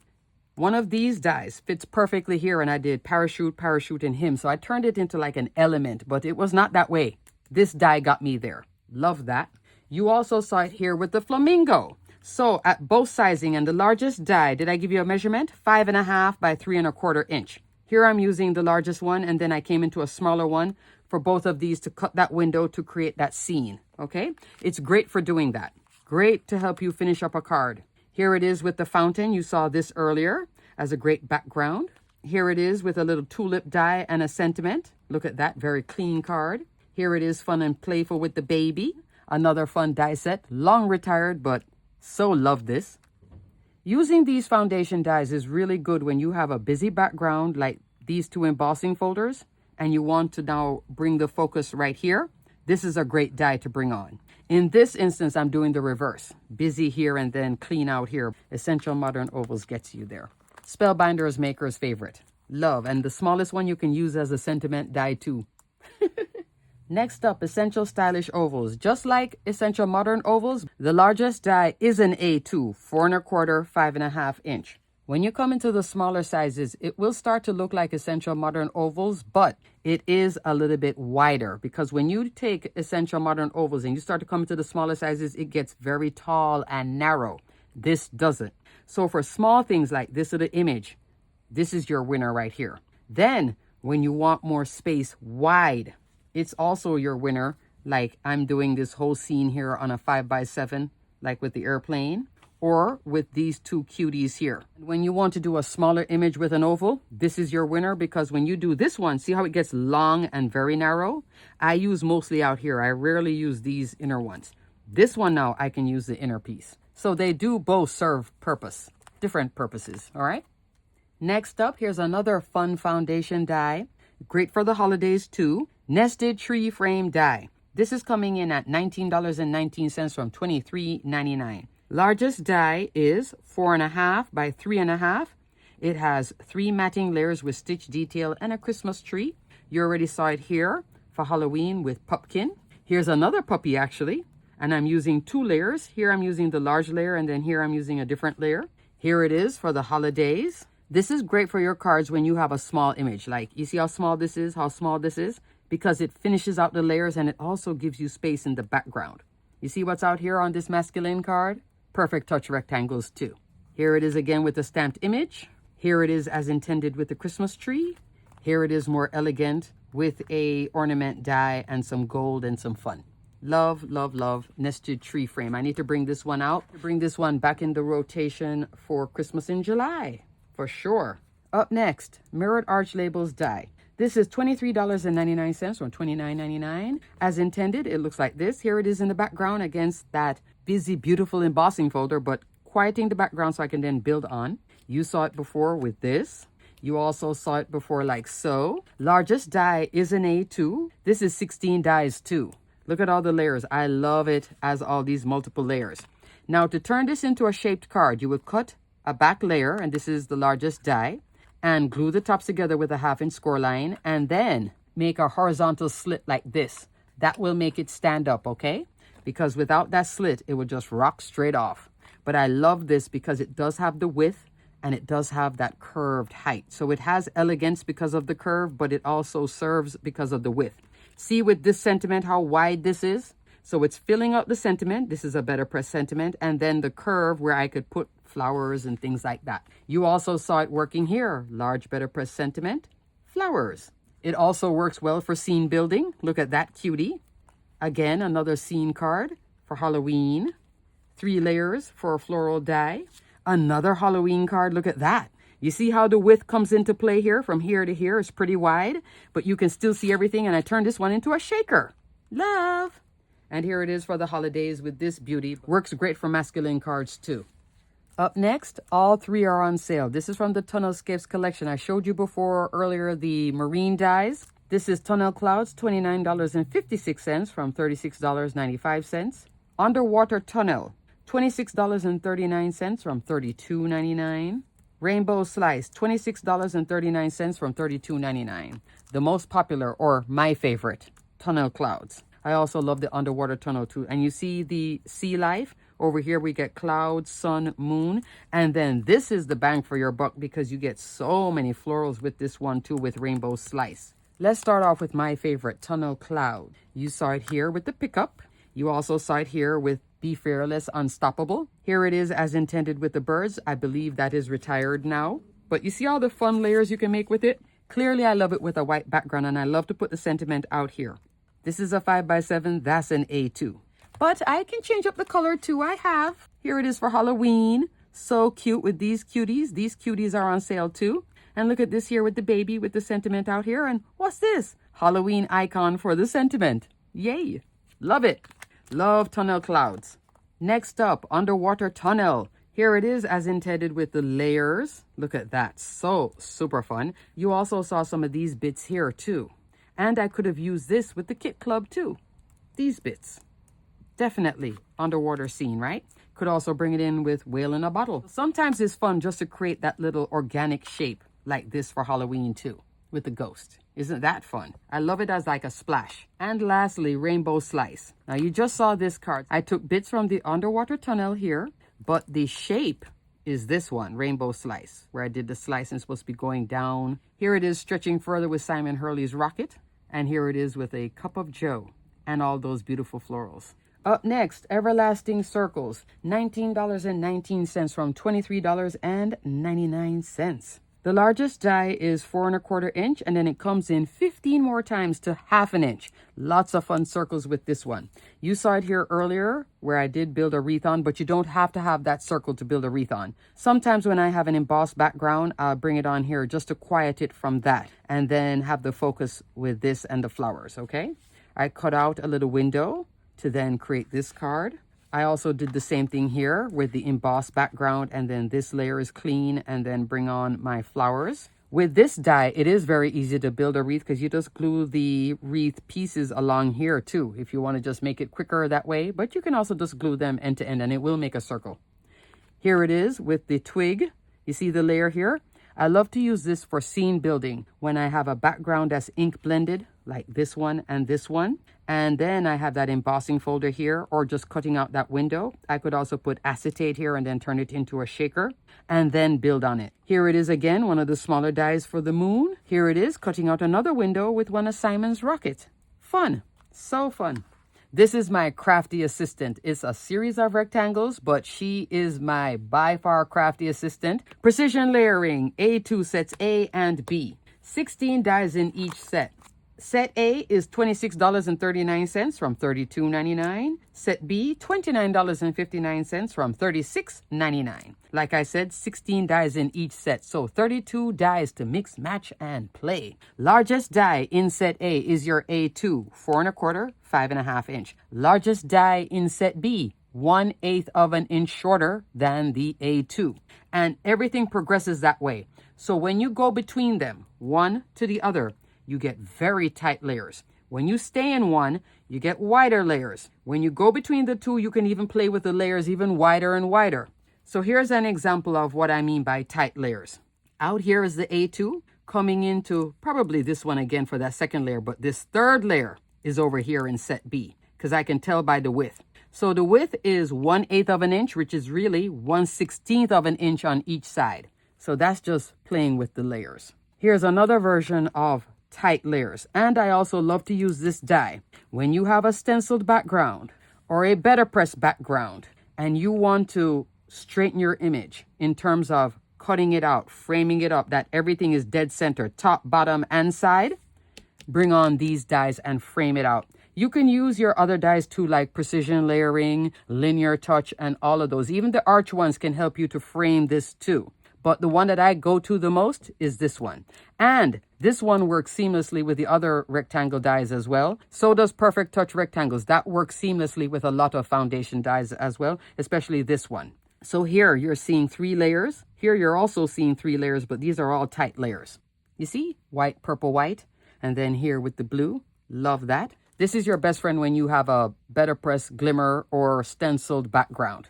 One of these dies fits perfectly here, and I did parachute, parachute, and him. So I turned it into like an element, but it was not that way. This die got me there. Love that. You also saw it here with the flamingo. So at both sizing and the largest die, did I give you a measurement? 5.5 by 3.25 inch. Here I'm using the largest one, and then I came into a smaller one for both of these to cut that window to create that scene, okay? It's great for doing that. Great to help you finish up a card. Here it is with the fountain. You saw this earlier as a great background. Here it is with a little tulip die and a sentiment. Look at that, very clean card. Here it is fun and playful with the baby. Another fun die set, long retired, but so love this. Using these foundation dies is really good when you have a busy background like these two embossing folders and you want to now bring the focus right here. This is a great die to bring on. In this instance, I'm doing the reverse. Busy here and then clean out here. Essential Modern Ovals gets you there. Spellbinders maker's favorite. Love. And the smallest one you can use as a sentiment die too. Next up, Essential Stylish Ovals. Just like Essential Modern Ovals, the largest die is an A2, 4.25, 5.5 inch. When you come into the smaller sizes, it will start to look like Essential Modern Ovals, but it is a little bit wider because when you take Essential Modern Ovals and you start to come into the smaller sizes, it gets very tall and narrow. This doesn't. So for small things like this little image, this is your winner right here. Then when you want more space wide, it's also your winner. Like I'm doing this whole scene here on a 5x7, like with the airplane, or with these two cuties here. When you want to do a smaller image with an oval, this is your winner because when you do this one, see how it gets long and very narrow? I use mostly out here. I rarely use these inner ones. This one now, I can use the inner piece. So they do both serve purpose, different purposes, all right? Next up, here's another fun foundation die. Great for the holidays too. Nested tree frame die. This is coming in at $19.19 from $23.99. Largest die is 4.5 by 3.5. It has 3 matting layers with stitch detail and a Christmas tree. You already saw it here for Halloween with pumpkin. Here's another puppy actually, and I'm using 2 layers. Here I'm using the large layer, and then here I'm using a different layer. Here it is for the holidays. This is great for your cards when you have a small image. Like, you see how small this is, how small this is? Because it finishes out the layers and it also gives you space in the background. You see what's out here on this masculine card? Perfect touch rectangles too. Here it is again with the stamped image. Here it is as intended with the Christmas tree. Here it is more elegant with a ornament die and some gold and some fun. Love, love, love nested tree frame. I need to bring this one out. Bring this one back in the rotation for Christmas in July, for sure. Up next, mirrored arch labels die. This is $23.99 from $29.99. As intended, it looks like this. Here it is in the background against that busy, beautiful embossing folder, but quieting the background so I can then build on. You saw it before with this. You also saw it before like so. Largest die is an A2. This is 16 dies too. Look at all the layers. I love it as all these multiple layers. Now to turn this into a shaped card, you would cut a back layer, and this is the largest die, and glue the tops together with a 1/2 inch score line, and then make a horizontal slit like this. That will make it stand up, okay? Because without that slit, it would just rock straight off. But I love this because it does have the width and it does have that curved height. So it has elegance because of the curve, but it also serves because of the width. See with this sentiment how wide this is? So it's filling out the sentiment. This is a better press sentiment. And then the curve where I could put flowers and things like that. You also saw it working here. Large better press sentiment, flowers. It also works well for scene building. Look at that cutie. Again, another scene card for Halloween. 3 layers for a floral die. Another Halloween card. Look at that. You see how the width comes into play here? From here to here is pretty wide, but you can still see everything. And I turned this one into a shaker. Love. And here it is for the holidays with this beauty. Works great for masculine cards too. Up next, all three are on sale. This is from the Tunnelscapes collection. I showed you before earlier the marine dyes. This is Tunnel Clouds, $29.56 from $36.95. Underwater Tunnel, $26.39 from $32.99. Rainbow Slice, $26.39 from $32.99. The most popular, or my favorite, Tunnel Clouds. I also love the underwater tunnel too. And you see the sea life. Over here we get cloud, sun, moon. And then this is the bang for your buck because you get so many florals with this one too with Rainbow Slice. Let's start off with my favorite, Tunnel Cloud. You saw it here with the pickup. You also saw it here with Be Fearless, Unstoppable. Here it is as intended with the birds. I believe that is retired now. But you see all the fun layers you can make with it? Clearly I love it with a white background and I love to put the sentiment out here. This is a 5x7, that's an A2. But I can change up the color too, I have. Here it is for Halloween. So cute with these cuties. These cuties are on sale too. And look at this here with the baby with the sentiment out here. And what's this? Halloween icon for the sentiment. Yay. Love it. Love Tunnel Clouds. Next up, Underwater Tunnel. Here it is as intended with the layers. Look at that. So super fun. You also saw some of these bits here too. And I could have used this with the Kit Club too. These bits. Definitely underwater scene, right? Could also bring it in with Whale in a Bottle. Sometimes it's fun just to create that little organic shape like this for Halloween too, with the ghost. Isn't that fun? I love it as like a splash. And lastly, Rainbow Slice. Now you just saw this card. I took bits from the underwater tunnel here, but the shape is this one, Rainbow Slice, where I did the slice and it's supposed to be going down. Here it is stretching further with Simon Hurley's rocket. And here it is with a Cup of Joe and all those beautiful florals. Up next, Everlasting Circles, $19.19 from $23.99. The largest die is 4¼ inch, and then it comes in 15 more times to ½ inch. Lots of fun circles with this one. You saw it here earlier where I did build a wreath on, but you don't have to have that circle to build a wreath on. Sometimes when I have an embossed background, I'll bring it on here just to quiet it from that, and then have the focus with this and the flowers, okay? I cut out a little window to then create this card. I also did the same thing here with the embossed background, and then this layer is clean, and then bring on my flowers. With this die, it is very easy to build a wreath because you just glue the wreath pieces along here too, if you want to just make it quicker that way, but you can also just glue them end to end and it will make a circle. Here it is with the twig. You see the layer here? I love to use this for scene building when I have a background that's ink blended, like this one and this one. And then I have that embossing folder here, or just cutting out that window. I could also put acetate here and then turn it into a shaker and then build on it. Here it is again, one of the smaller dies for the moon. Here it is, cutting out another window with one of Simon's rockets. Fun, so fun. This is my crafty assistant. It's a series of rectangles, but she is my by far crafty assistant. Precision layering, A2 sets A and B. 16 dies in each set. Set A is $26.39 from $32.99. Set B, $29.59 from $36.99. Like I said, 16 dies in each set, so 32 dies to mix, match, and play. Largest die in set A is your A2, 4¼ 5½ inch. Largest die in set B, 1/8 of an inch shorter than the A2. And everything progresses that way. So when you go between them, one to the other, you get very tight layers. When you stay in one, you get wider layers. When you go between the two, you can even play with the layers even wider and wider. So here's an example of what I mean by tight layers. Out here is the A2 coming into probably this one again for that second layer, but this third layer is over here in set B because I can tell by the width. So the width is 1/8 of an inch, which is really 1/16 of an inch on each side. So that's just playing with the layers. Here's another version of tight layers, and I also love to use this die when you have a stenciled background or a better press background and you want to straighten your image in terms of cutting it out, framing it up, that everything is dead center, top, bottom, and side. Bring on these dies and frame it out. You can use your other dies too, like precision layering, linear touch, and all of those. Even the arch ones can help you to frame this too. But the one that I go to the most is this one. And this one works seamlessly with the other rectangle dies as well. So does Perfect Touch Rectangles. That works seamlessly with a lot of foundation dies as well, especially this one. So here you're seeing 3 layers. Here you're also seeing 3 layers, but these are all tight layers. You see? White, purple, white. And then here with the blue. Love that. This is your best friend when you have a Better Press glimmer or stenciled background.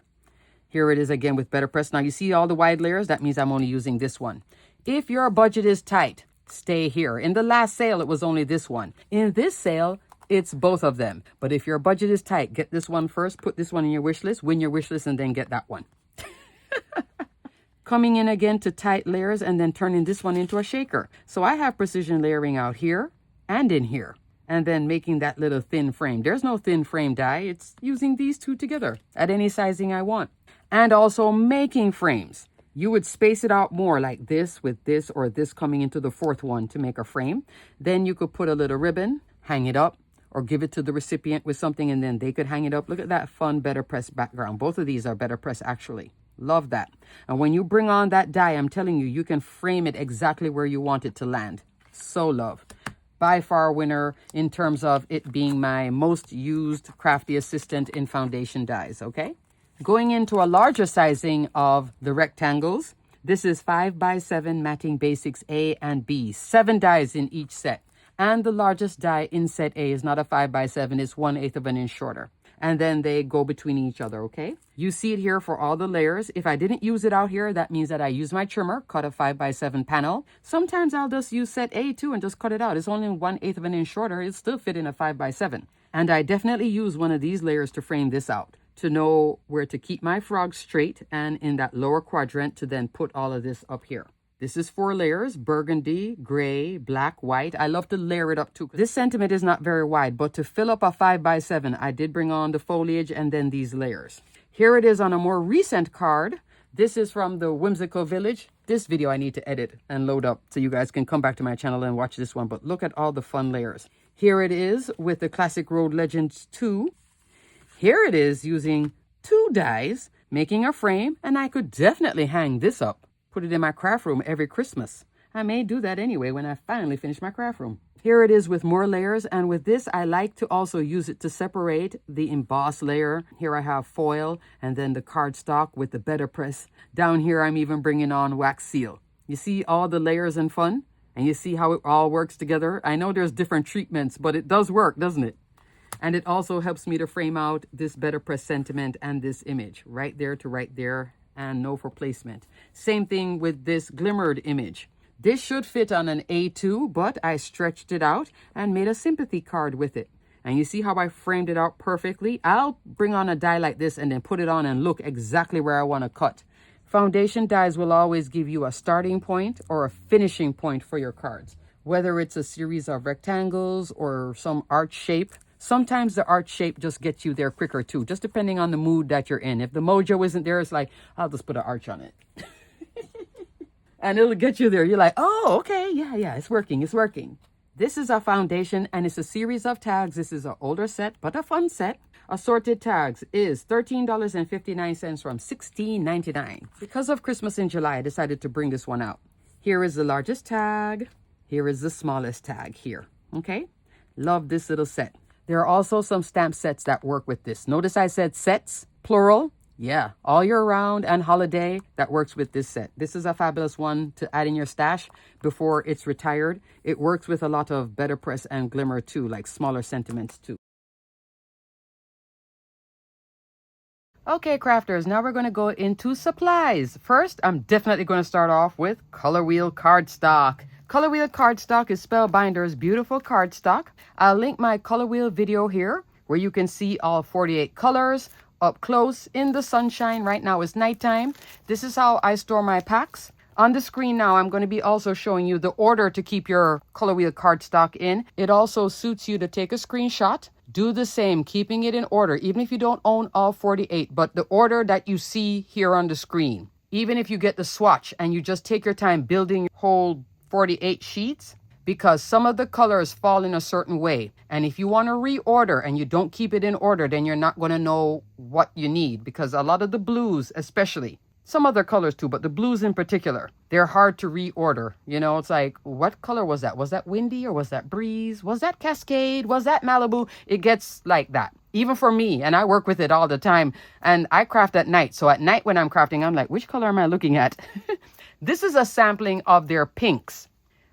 Here it is again with Better Press. Now you see all the wide layers? That means I'm only using this one. If your budget is tight, stay here. In the last sale, it was only this one. In this sale, it's both of them. But if your budget is tight, get this one first, put this one in your wish list, win your wish list, and then get that one. Coming in again to tight layers and then turning this one into a shaker. So I have precision layering out here and in here. And then making that little thin frame. There's no thin frame die. It's using these two together at any sizing I want. And also making frames. You would space it out more like this with this or this coming into the fourth one to make a frame. Then you could put a little ribbon, hang it up, or give it to the recipient with something and then they could hang it up. Look at that fun Better Press background. Both of these are Better Press actually. Love that. And when you bring on that die, I'm telling you, you can frame it exactly where you want it to land. So love. By far winner in terms of it being my most used crafty assistant in foundation dies, okay? Going into a larger sizing of the rectangles, this is 5x7 Matting Basics A and B, 7 dies in each set. And the largest die in set A is not a 5x7, it's 1/8 of an inch shorter. And then they go between each other, okay? You see it here for all the layers. If I didn't use it out here, that means that I use my trimmer, cut a 5x7 panel. Sometimes I'll just use set A too and just cut it out. It's only 1/8 of an inch shorter. It'll still fit in a 5x7. And I definitely use one of these layers to frame this out, to know where to keep my frog straight and in that lower quadrant to then put all of this up here. This is 4 layers, burgundy, gray, black, white. I love to layer it up too. This sentiment is not very wide, but to fill up a 5x7, I did bring on the foliage and then these layers. Here it is on a more recent card. This is from the Whimsical Village. This video I need to edit and load up so you guys can come back to my channel and watch this one. But look at all the fun layers. Here it is with the Classic Road Legends 2. Here it is using 2 dies, making a frame, and I could definitely hang this up. Put it in my craft room every Christmas. I may do that anyway when I finally finish my craft room. Here it is with more layers, and with this I like to also use it to separate the emboss layer. Here I have foil and then the cardstock with the Better Press. Down here I'm even bringing on wax seal. You see all the layers and fun? And you see how it all works together? I know there's different treatments, but it does work, doesn't it? And it also helps me to frame out this Better Press sentiment and this image right there to right there. And no for placement. Same thing with this glimmered image. This should fit on an A2, but I stretched it out and made a sympathy card with it. And you see how I framed it out perfectly? I'll bring on a die like this and then put it on and look exactly where I want to cut. Foundation dies will always give you a starting point or a finishing point for your cards. Whether it's a series of rectangles or some arch shape. Sometimes the arch shape just gets you there quicker too, just depending on the mood that you're in. If the mojo isn't there, it's like, I'll just put an arch on it. And it'll get you there. You're like, oh, okay, yeah, it's working. This is a foundation and it's a series of tags. This is an older set, but a fun set. Assorted tags is $13.59 from $16.99. Because of Christmas in July, I decided to bring this one out. Here is the largest tag. Here is the smallest tag here. Okay, love this little set. There are also some stamp sets that work with this. Notice I said sets, plural. Yeah, all year round and holiday, that works with this set. This is a fabulous one to add in your stash before it's retired. It works with a lot of Better Press and glimmer too, like smaller sentiments too. Okay, crafters, now we're going to go into supplies. First, I'm definitely going to start off with Color Wheel cardstock. Color Wheel cardstock is Spellbinders' beautiful cardstock. I'll link my Color Wheel video here where you can see all 48 colors up close in the sunshine. Right now it's nighttime. This is how I store my packs. On the screen now, I'm going to be also showing you the order to keep your Color Wheel cardstock in. It also suits you to take a screenshot. Do the same, keeping it in order, even if you don't own all 48, but the order that you see here on the screen. Even if you get the swatch and you just take your time building whole 48 sheets, because some of the colors fall in a certain way. And if you want to reorder and you don't keep it in order, then you're not going to know what you need, because a lot of the blues, especially, some other colors too, but the blues in particular, they're hard to reorder. You know, it's like, what color was that? Was that windy or was that breeze? Was that cascade? Was that Malibu? It gets like that. even for me. And I work with it all the time. And I craft at night. So at night when I'm crafting, I'm like, which color am I looking at? This is a sampling of their pinks.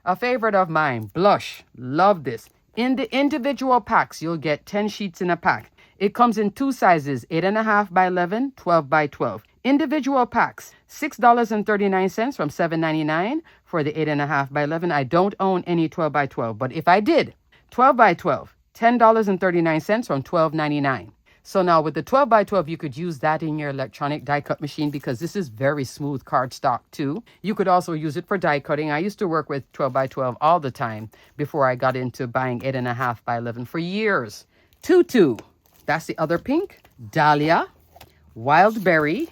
A favorite of mine, blush. Love this. In the individual packs, you'll get 10 sheets in a pack. It comes in two sizes, 8.5 by 11, 12 by 12. Individual packs, $6.39 from $7.99 for the 8.5 by 11. I don't own any 12 by 12, but if I did, 12 by 12, $10.39 from $12.99. So now with the 12 by 12, you could use that in your electronic die cut machine because this is very smooth cardstock too. You could also use it for die cutting. I used to work with 12 by 12 all the time before I got into buying 8.5 by 11 for years. Tutu, that's the other pink. Dahlia, Wild Berry,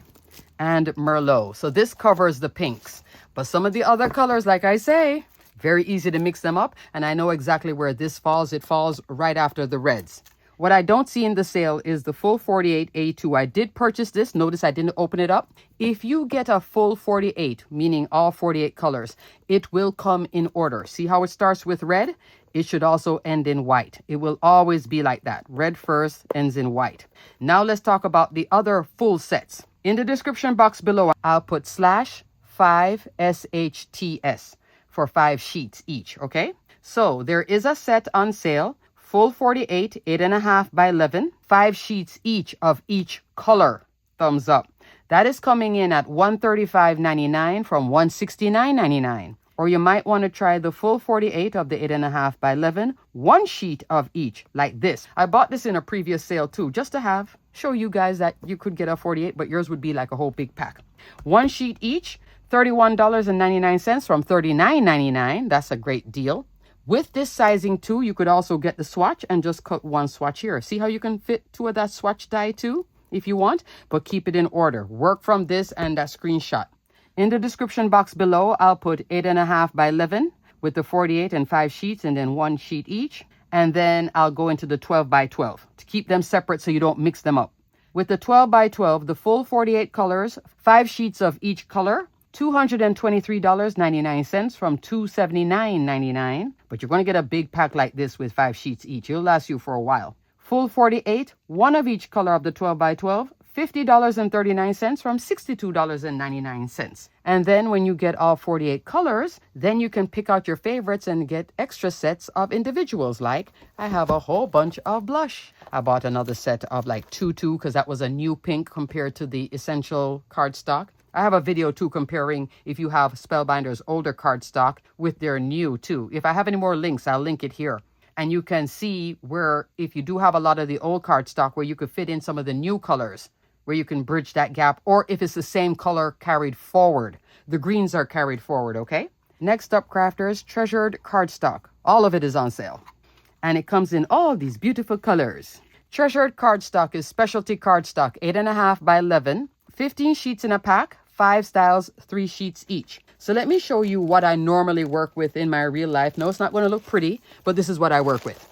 and Merlot. So this covers the pinks. But some of the other colors, like I say, very easy to mix them up. And I know exactly where this falls. It falls right after the reds. What I don't see in the sale is the full 48A2. I did purchase this. Notice I didn't open it up. If you get a full 48, meaning all 48 colors, it will come in order. See how it starts with red? It should also end in white. It will always be like that. Red first, ends in white. Now let's talk about the other full sets. In the description box below, I'll put /5SHTS for 5 sheets each, okay? So there is a set on sale. Full 48, 8.5 by 11, 5 sheets each of each color. Thumbs up. That is coming in at $135.99 from $169.99. Or you might want to try the full 48 of the 8.5 by 11, 1 sheet of each, like this. I bought this in a previous sale too, just to show you guys that you could get a 48, but yours would be like a whole big pack. 1 sheet each, $31.99 from $39.99. That's a great deal. With this sizing too, you could also get the swatch and just cut one swatch here. See how you can fit 2 of that swatch die too, if you want, but keep it in order. Work from this and that screenshot. In the description box below, I'll put 8.5 by 11 with the 48 and 5 sheets and then 1 sheet each. And then I'll go into the 12 by 12 to keep them separate so you don't mix them up. With the 12 by 12, the full 48 colors, 5 sheets of each color, $223.99 from $279.99. But you're going to get a big pack like this with 5 sheets each. It'll last you for a while. Full 48, 1 of each color of the 12 by 12, $50.39 from $62.99. And then when you get all 48 colors, then you can pick out your favorites and get extra sets of individuals. Like I have a whole bunch of blush. I bought another set of like Tutu because that was a new pink compared to the essential cardstock. I have a video too comparing if you have Spellbinders older cardstock with their new too. If I have any more links, I'll link it here. And you can see where if you do have a lot of the old cardstock where you could fit in some of the new colors, where you can bridge that gap, or if it's the same color carried forward. The greens are carried forward, okay? Next up, crafters, treasured cardstock. All of it is on sale. And it comes in all these beautiful colors. Treasured cardstock is specialty cardstock, 8.5 by 11, 15 sheets in a pack, 5 styles, 3 sheets each. So let me show you what I normally work with in my real life. No, it's not going to look pretty, but this is what I work with.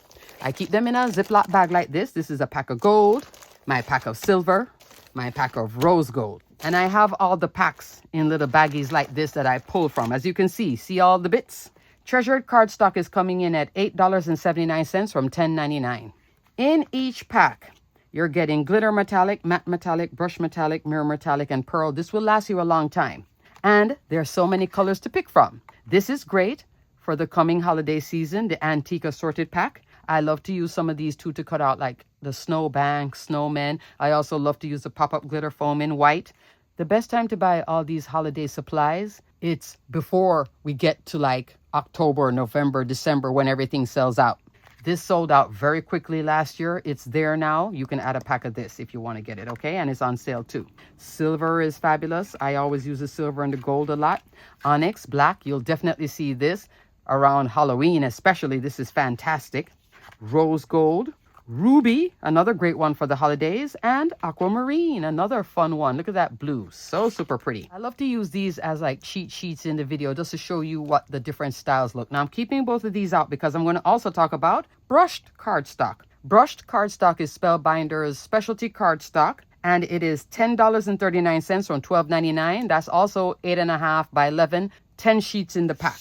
I keep them in a Ziploc bag like this. This is a pack of gold, my pack of silver, my pack of rose gold. And I have all the packs in little baggies like this that I pull from. As you can see all the bits? Treasured cardstock is coming in at $8.79 from $10.99. In each pack, you're getting glitter metallic, matte metallic, brush metallic, mirror metallic, and pearl. This will last you a long time. And there are so many colors to pick from. This is great for the coming holiday season, the antique assorted pack. I love to use some of these too to cut out like the snowbank, snowmen. I also love to use the pop-up glitter foam in white. The best time to buy all these holiday supplies, it's before we get to like October, November, December when everything sells out. This sold out very quickly last year. It's there now. You can add a pack of this if you want to get it, okay? And it's on sale too. Silver is fabulous. I always use the silver and the gold a lot. Onyx, black, you'll definitely see this around Halloween especially. This is fantastic. Rose gold. Ruby, another great one for the holidays. And aquamarine, another fun one. Look at that blue. So super pretty. I love to use these as like cheat sheets in the video just to show you what the different styles look. Now I'm keeping both of these out because I'm going to also talk about brushed cardstock. Brushed cardstock is Spellbinders specialty cardstock. And it is $10.39 from $12.99. That's also 8.5 by 11, 10 sheets in the pack.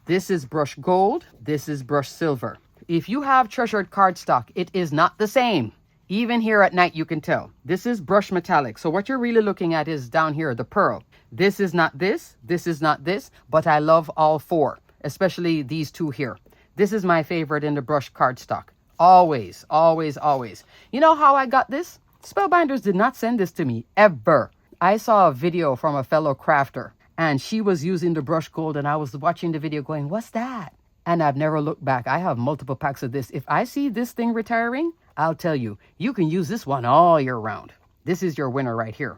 This is brushed gold. This is brushed silver. If you have treasured cardstock, it is not the same. Even here at night, you can tell. This is brush metallic. So what you're really looking at is down here, the pearl. This is not this is not this, but I love all four, especially these two here. This is my favorite in the brush cardstock. Always, always, always. You know how I got this? Spellbinders did not send this to me, ever. I saw a video from a fellow crafter, and she was using the brush gold, and I was watching the video going, what's that? And I've never looked back. I have multiple packs of this. If I see this thing retiring, I'll tell you, you can use this one all year round. This is your winner right here.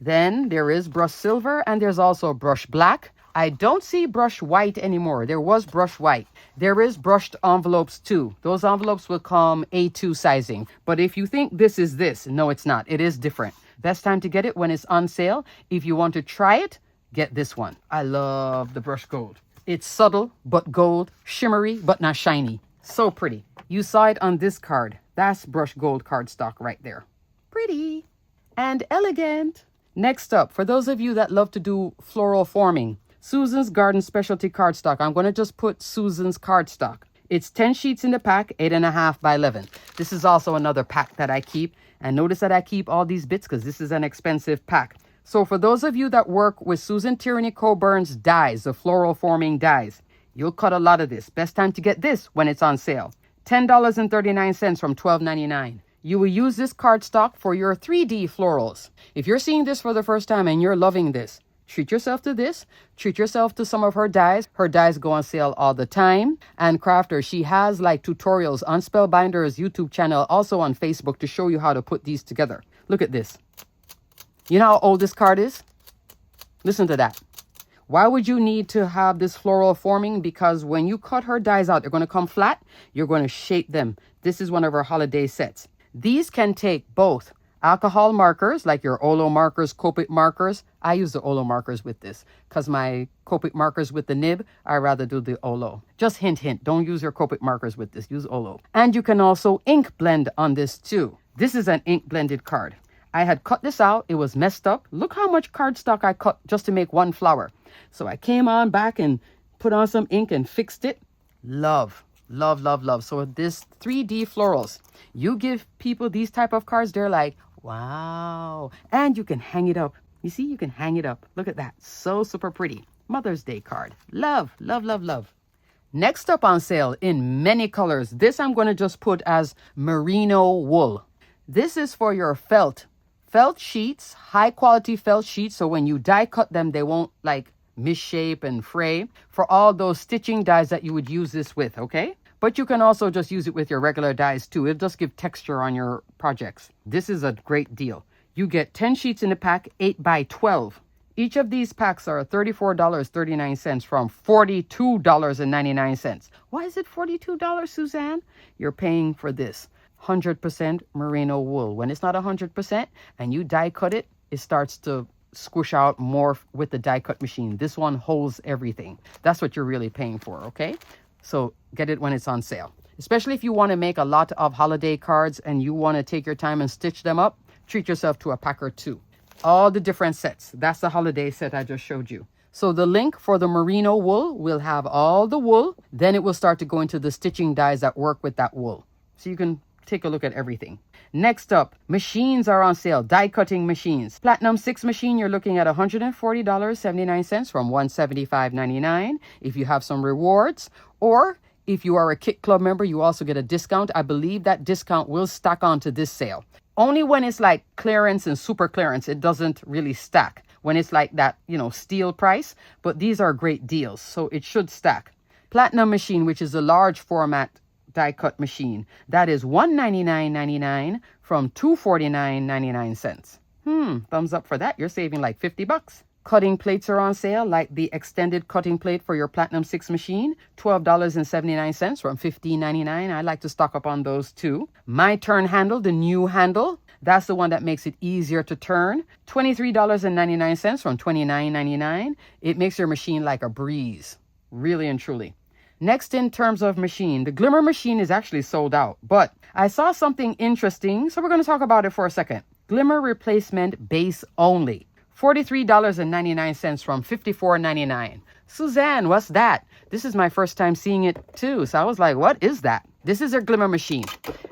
Then there is brush silver, and there's also brush black. I don't see brush white anymore. There was brush white. There is brushed envelopes too. Those envelopes will come A2 sizing. But if you think this is this, no, it's not. It is different. Best time to get it when it's on sale. If you want to try it, get this one. I love the brush gold. It's subtle, but gold, shimmery, but not shiny. So pretty. You saw it on this card. That's brush gold cardstock right there. Pretty and elegant. Next up, for those of you that love to do floral forming, Susan's Garden Specialty Cardstock. I'm going to just put Susan's cardstock. It's 10 sheets in the pack, 8.5 by 11. This is also another pack that I keep. And notice that I keep all these bits because this is an expensive pack. So for those of you that work with Susan Tierney Coburn's dies, the floral forming dies, you'll cut a lot of this. Best time to get this when it's on sale. $10.39 from $12.99. You will use this cardstock for your 3D florals. If you're seeing this for the first time and you're loving this, treat yourself to this. Treat yourself to some of her dies. Her dies go on sale all the time. And Crafter, she has like tutorials on Spellbinders YouTube channel, also on Facebook to show you how to put these together. Look at this. You know how old this card is? Listen to that. Why would you need to have this floral forming? Because when you cut her dies out, they're going to come flat. You're going to shape them. This is one of her holiday sets. These can take both alcohol markers, like your Olo markers, Copic markers. I use the Olo markers with this because my Copic markers with the nib, I rather do the Olo. Just hint, hint. Don't use your Copic markers with this. Use Olo. And you can also ink blend on this too. This is an ink blended card. I had cut this out. It was messed up. Look how much cardstock I cut just to make one flower. So I came on back and put on some ink and fixed it. Love, love, love, love. So this 3D florals, you give people these type of cards, they're like, wow. And you can hang it up. You see, you can hang it up. Look at that. So super pretty. Mother's Day card. Love, love, love, love. Next up on sale in many colors. This I'm going to just put as merino wool. This is for your felt sheets, high quality felt sheets. So when you die cut them, they won't like misshape and fray. For all those stitching dies that you would use this with, okay? But you can also just use it with your regular dies too. It'll just give texture on your projects. This is a great deal. You get 10 sheets in a pack, 8 by 12. Each of these packs are $34.39 from $42.99. Why is it $42, Suzanne? You're paying for this 100% merino wool. When it's not 100% and you die cut it, it starts to squish out more with the die cut machine. This one holds everything. That's what you're really paying for, okay? So get it when it's on sale. Especially if you want to make a lot of holiday cards and you want to take your time and stitch them up, treat yourself to a pack or two. All the different sets. That's the holiday set I just showed you. So the link for the merino wool will have all the wool. Then it will start to go into the stitching dies that work with that wool. So you can take a look at everything. Next up, machines are on sale. Die cutting machines. Platinum 6 machine, you're looking at $140.79 from $175.99 if you have some rewards. Or if you are a Kit Club member, you also get a discount. I believe that discount will stack onto this sale. Only when it's like clearance and super clearance, it doesn't really stack. When it's like that, steal price. But these are great deals, so it should stack. Platinum machine, which is a large format die cut machine, that is $199.99 from $249.99. Thumbs up for that. You're saving like $50. Cutting plates are on sale, like the extended cutting plate for your Platinum 6 machine, $12.79 from $15.99. I like to stock up on those too. My Turn handle, the new handle, that's the one that makes it easier to turn, $23.99 from $29.99. It makes your machine like a breeze, really and truly. Next, in terms of machine, the Glimmer machine is actually sold out, but I saw something interesting, so we're going to talk about it for a second. Glimmer replacement base only, $43.99 from $54.99. Suzanne, what's that? This is my first time seeing it too, so I was like, what is that? This is a glimmer machine.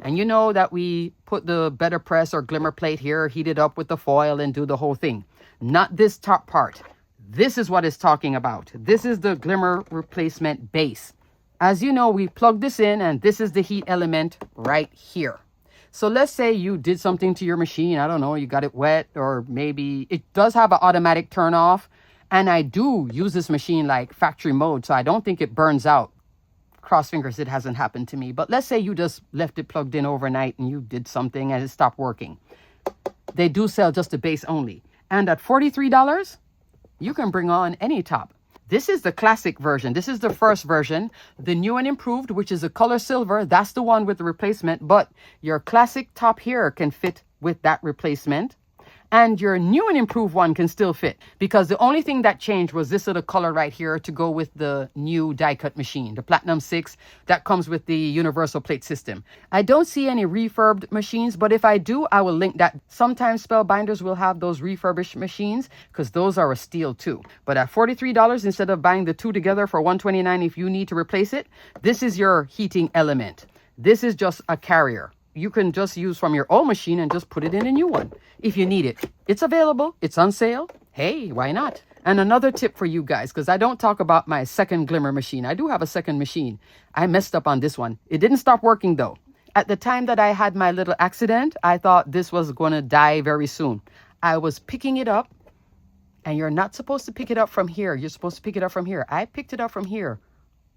And you know that we put the better press or glimmer plate here, heat it up with the foil and do the whole thing. Not this top part. This is what it's talking about. This is the glimmer replacement base. As you know, we plug this in and this is the heat element right here. So let's say you did something to your machine. I don't know, you got it wet, or maybe it does have an automatic turn off. And I do use this machine like factory mode, so I don't think it burns out. Cross fingers, it hasn't happened to me. But let's say you just left it plugged in overnight and you did something and it stopped working. They do sell just the base only. And at $43, you can bring on any top. This is the classic version. This is the first version. The new and improved, which is a color silver, that's the one with the replacement. But your classic top here can fit with that replacement. And your new and improved one can still fit, because the only thing that changed was this little color right here to go with the new die cut machine, the Platinum 6 that comes with the universal plate system. I don't see any refurbed machines, but if I do, I will link that. Sometimes Spellbinders will have those refurbished machines, because those are a steal too. But at $43, instead of buying the two together for $129 if you need to replace it, this is your heating element. This is just a carrier. You can just use from your old machine and just put it in a new one if you need it. It's available. It's on sale. Hey, why not? And another tip for you guys, because I don't talk about my second glimmer machine. I do have a second machine. I messed up on this one. It didn't stop working though. At the time that I had my little accident, I thought this was going to die very soon. I was picking it up, and you're not supposed to pick it up from here. You're supposed to pick it up from here. I picked it up from here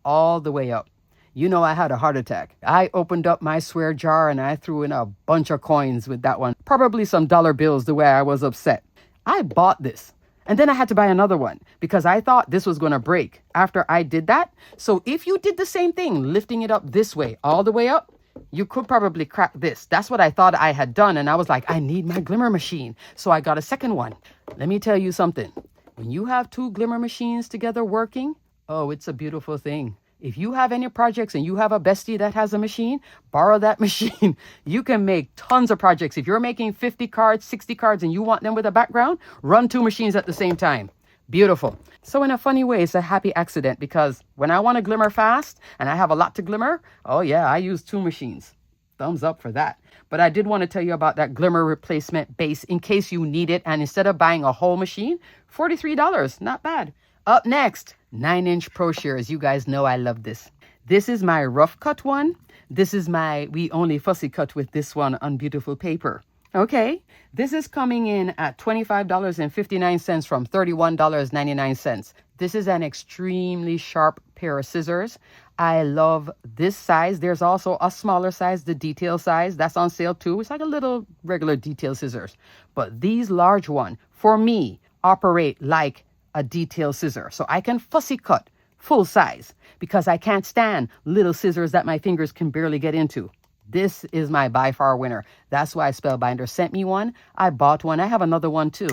all the way up. You know, I had a heart attack. I opened up my swear jar and I threw in a bunch of coins with that one. Probably some dollar bills the way I was upset. I bought this. And then I had to buy another one because I thought this was going to break after I did that. So if you did the same thing, lifting it up this way, all the way up, you could probably crack this. That's what I thought I had done. And I was like, I need my glimmer machine. So I got a second one. Let me tell you something. When you have two glimmer machines together working, oh, it's a beautiful thing. If you have any projects and you have a bestie that has a machine, borrow that machine. You can make tons of projects. If you're making 50 cards, 60 cards, and you want them with a background, run two machines at the same time. Beautiful. So in a funny way, it's a happy accident, because when I want to glimmer fast and I have a lot to glimmer, oh yeah, I use two machines. Thumbs up for that. But I did want to tell you about that glimmer replacement base in case you need it. And instead of buying a whole machine, $43, not bad. Up next, 9-inch Pro Shears. You guys know I love this. This is my rough cut one. This is my we only fussy cut with this one on beautiful paper. Okay, this is coming in at $25.59 from $31.99. This is an extremely sharp pair of scissors. I love this size. There's also a smaller size, the detail size. That's on sale too. It's like a little regular detail scissors. But these large one, for me, operate like a detail scissor. So I can fussy cut full size because I can't stand little scissors that my fingers can barely get into. This is my by far winner. That's why Spellbinders sent me one. I bought one. I have another one too,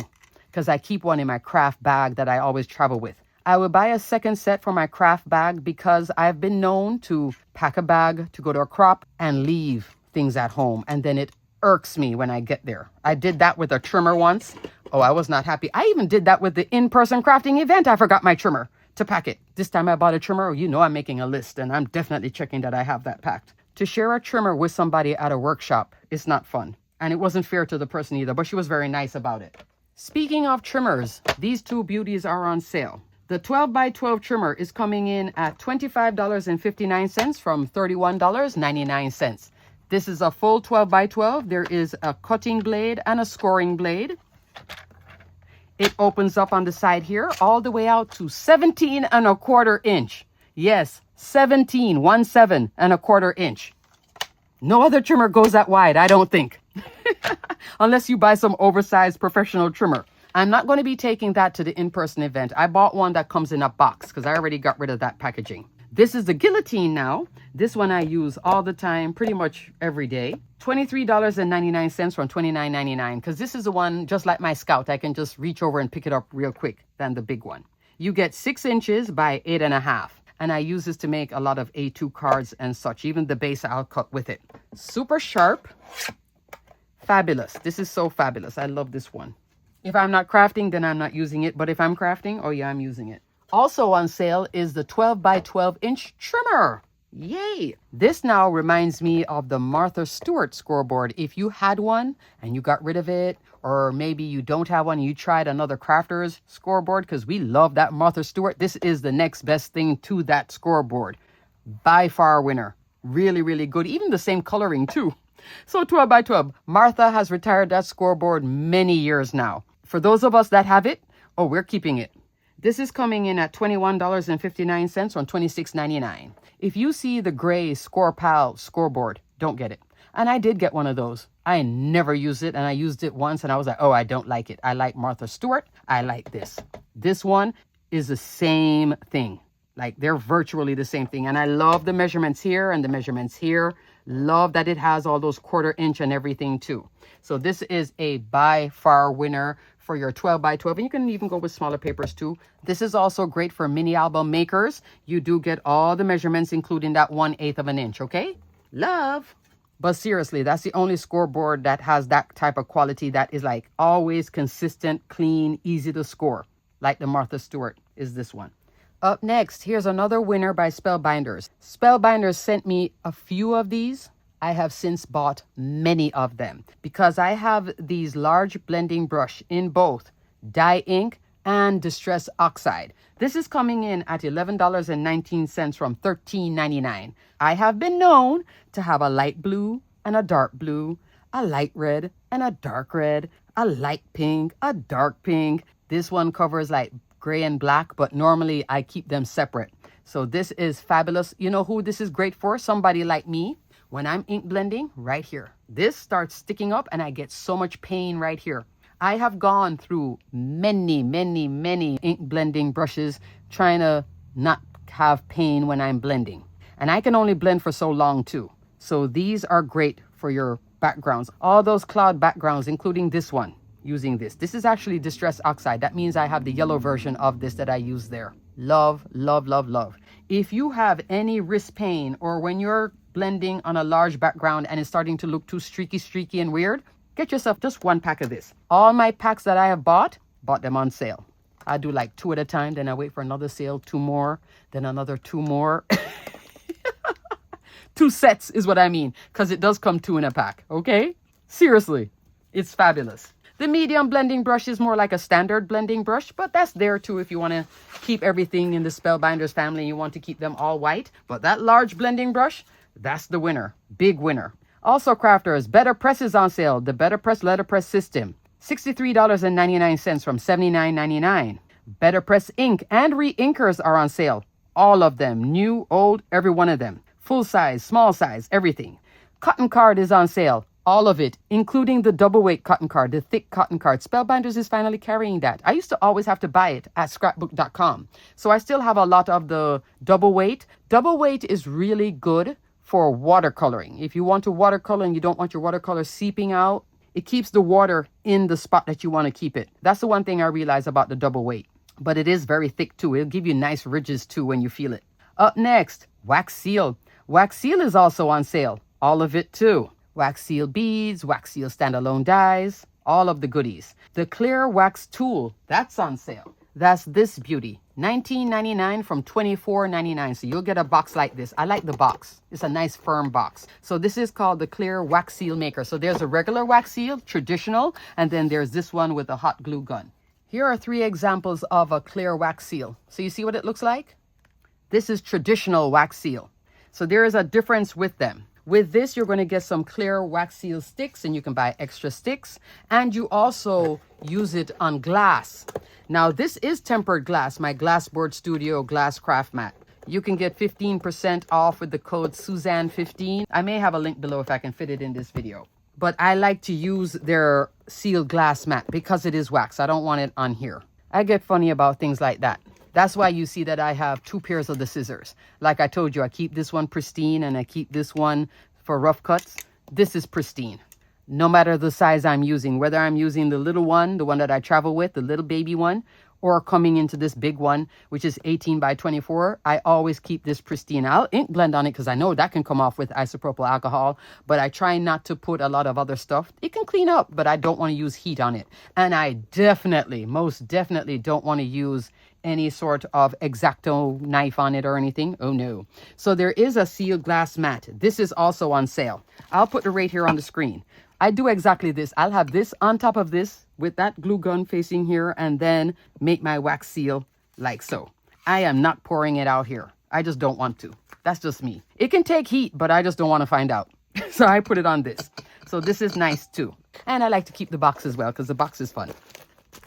because I keep one in my craft bag that I always travel with. I will buy a second set for my craft bag because I've been known to pack a bag to go to a crop and leave things at home. And then it irks me when I get there. I did that with a trimmer once. Oh, I was not happy. I even did that with the in-person crafting event. I forgot my trimmer to pack it. This time I bought a trimmer. You know I'm making a list, and I'm definitely checking that I have that packed. To share a trimmer with somebody at a workshop is not fun. And it wasn't fair to the person either, but she was very nice about it. Speaking of trimmers, these two beauties are on sale. The 12x12 trimmer is coming in at $25.59 from $31.99. This is a full 12x12. There is a cutting blade and a scoring blade. It opens up on the side here all the way out to 17 1/4 inch. Yes, 17 1/4 inch. No other trimmer goes that wide, I don't think. Unless you buy some oversized professional trimmer. I'm not going to be taking that to the in-person event. I bought one that comes in a box because I already got rid of that packaging. This is the guillotine now. This one I use all the time, pretty much every day. $23.99 from $29.99, because this is the one, just like my Scout, I can just reach over and pick it up real quick than the big one. You get 6 inches by 8.5. And I use this to make a lot of A2 cards and such. Even the base I'll cut with it. Super sharp. Fabulous. This is so fabulous. I love this one. If I'm not crafting, then I'm not using it. But if I'm crafting, oh yeah, I'm using it. Also on sale is the 12x12 inch trimmer. Yay! This now reminds me of the Martha Stewart scoreboard. If you had one and you got rid of it, or maybe you don't have one and you tried another crafter's scoreboard, because we love that Martha Stewart, this is the next best thing to that scoreboard. By far winner. Really, really good. Even the same coloring too. So 12 by 12. Martha has retired that scoreboard many years now. For those of us that have it, oh, we're keeping it. This is coming in at $21.59 on $26.99. If you see the gray ScorePal scoreboard, don't get it. And I did get one of those. I never used it, and I used it once, and I was like, oh, I don't like it. I like Martha Stewart. I like this. This one is the same thing. Like, they're virtually the same thing. And I love the measurements here and the measurements here. Love that it has all those 1/4 inch and everything too. So this is a by far winner for your 12 by 12. And you can even go with smaller papers too. This is also great for mini album makers. You do get all the measurements, including that 1/8 of an inch, okay? Love. But seriously, that's the only scoreboard that has that type of quality that is like always consistent, clean, easy to score. Like the Martha Stewart is this one. Up next, here's another winner by Spellbinders. Spellbinders sent me a few of these. I have since bought many of them because I have these large blending brush in both dye ink and distress oxide. This is coming in at $11.19 from $13.99. I have been known to have a light blue and a dark blue, a light red and a dark red, a light pink, a dark pink. This one covers like gray and black, but normally I keep them separate. So this is fabulous. You know who this is great for? Somebody like me. When I'm ink blending, right here, this starts sticking up and I get so much pain right here. I have gone through many ink blending brushes trying to not have pain when I'm blending. And I can only blend for so long too. So these are great for your backgrounds. All those cloud backgrounds, including this one, using this. This is actually distress oxide. That means I have the yellow version of this that I use there. Love, love, love, love. If you have any wrist pain or when you're blending on a large background and it's starting to look too streaky and weird, get yourself just one pack of this. All my packs that I have bought them on sale. I do like 2 at a time, then I wait for another sale, 2 more, then another 2 more. 2 sets is what I mean, because it does come 2 in a pack, okay? Seriously, it's fabulous. The medium blending brush is more like a standard blending brush, but that's there too if you want to keep everything in the Spellbinders family and you want to keep them all white. But that large blending brush, that's the winner. Big winner. Also, crafters, Better Press is on sale. The Better Press letterpress system. $63.99 from $79.99. Better Press ink and re-inkers are on sale. All of them. New, old, every one of them. Full size, small size, everything. Cotton card is on sale. All of it, including the double weight cotton card, the thick cotton card. Spellbinders is finally carrying that. I used to always have to buy it at scrapbook.com. So I still have a lot of the double weight. Double weight is really good for watercoloring. If you want to watercolor and you don't want your watercolor seeping out, it keeps the water in the spot that you want to keep it. That's the one thing I realize about the double weight. But it is very thick too. It'll give you nice ridges too when you feel it. Up next, wax seal. Wax seal is also on sale. All of it too. Wax seal beads, wax seal standalone dies, all of the goodies. The clear wax tool, that's on sale. That's this beauty. $19.99 from $24.99. So you'll get a box like this. I like the box. It's a nice firm box. So this is called the clear wax seal maker. So there's a regular wax seal, traditional, and then there's this one with a hot glue gun. Here are 3 examples of a clear wax seal. So you see what it looks like? This is traditional wax seal. So there is a difference with them. With this, you're going to get some clear wax seal sticks, and you can buy extra sticks. And you also use it on glass. Now, this is tempered glass, my Glassboard Studio glass craft mat. You can get 15% off with the code Suzanne15. I may have a link below if I can fit it in this video. But I like to use their sealed glass mat because it is wax. I don't want it on here. I get funny about things like that. That's why you see that I have 2 pairs of the scissors. Like I told you, I keep this one pristine and I keep this one for rough cuts. This is pristine. No matter the size I'm using, whether I'm using the little one, the one that I travel with, the little baby one, or coming into this big one, which is 18 by 24. I always keep this pristine. I'll ink blend on it because I know that can come off with isopropyl alcohol, but I try not to put a lot of other stuff. It can clean up, but I don't want to use heat on it. And I definitely, most definitely don't want to use any sort of X-Acto knife on it or anything. Oh no. So there is a sealed glass mat. This is also on sale. I'll put the rate here on the screen. I do exactly this. I'll have this on top of this with that glue gun facing here and then make my wax seal like so. I am not pouring it out here. I just don't want to. That's just me. It can take heat, but I just don't want to find out. So I put it on this. So this is nice too. And I like to keep the box as well because the box is fun.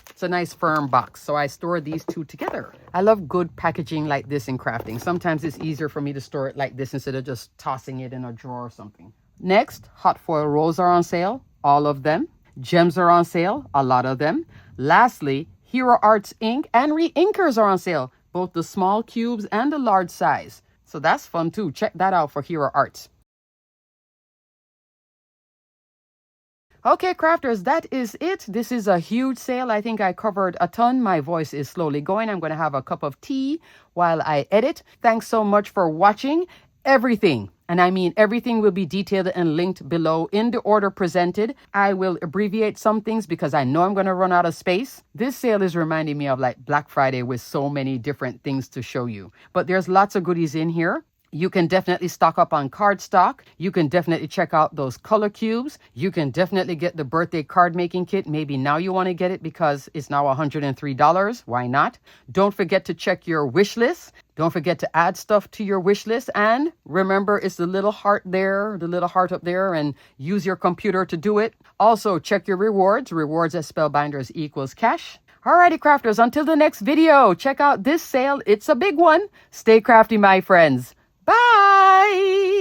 It's a nice firm box, so I store these two together. I love good packaging like this in crafting. Sometimes it's easier for me to store it like this instead of just tossing it in a drawer or something. Next, hot foil rolls are on sale, all of them. Gems are on sale, a lot of them. Lastly, Hero Arts ink and re-inkers are on sale, both the small cubes and the large size. So that's fun too. Check that out for Hero Arts. Okay, crafters, that is it. This is a huge sale. I think I covered a ton. My voice is slowly going. I'm going to have a cup of tea while I edit. Thanks so much for watching. Everything, and I mean everything, will be detailed and linked below in the order presented. I will abbreviate some things because I know I'm going to run out of space. This sale is reminding me of like Black Friday with so many different things to show you. But there's lots of goodies in here. You can definitely stock up on cardstock. You can definitely check out those color cubes. You can definitely get the birthday card making kit. Maybe now you want to get it because it's now $103. Why not? Don't forget to check your wish list. Don't forget to add stuff to your wish list. And remember, it's the little heart there, the little heart up there, and use your computer to do it. Also, check your rewards. Rewards at Spellbinders equals cash. Alrighty, crafters, until the next video, check out this sale. It's a big one. Stay crafty, my friends. Bye!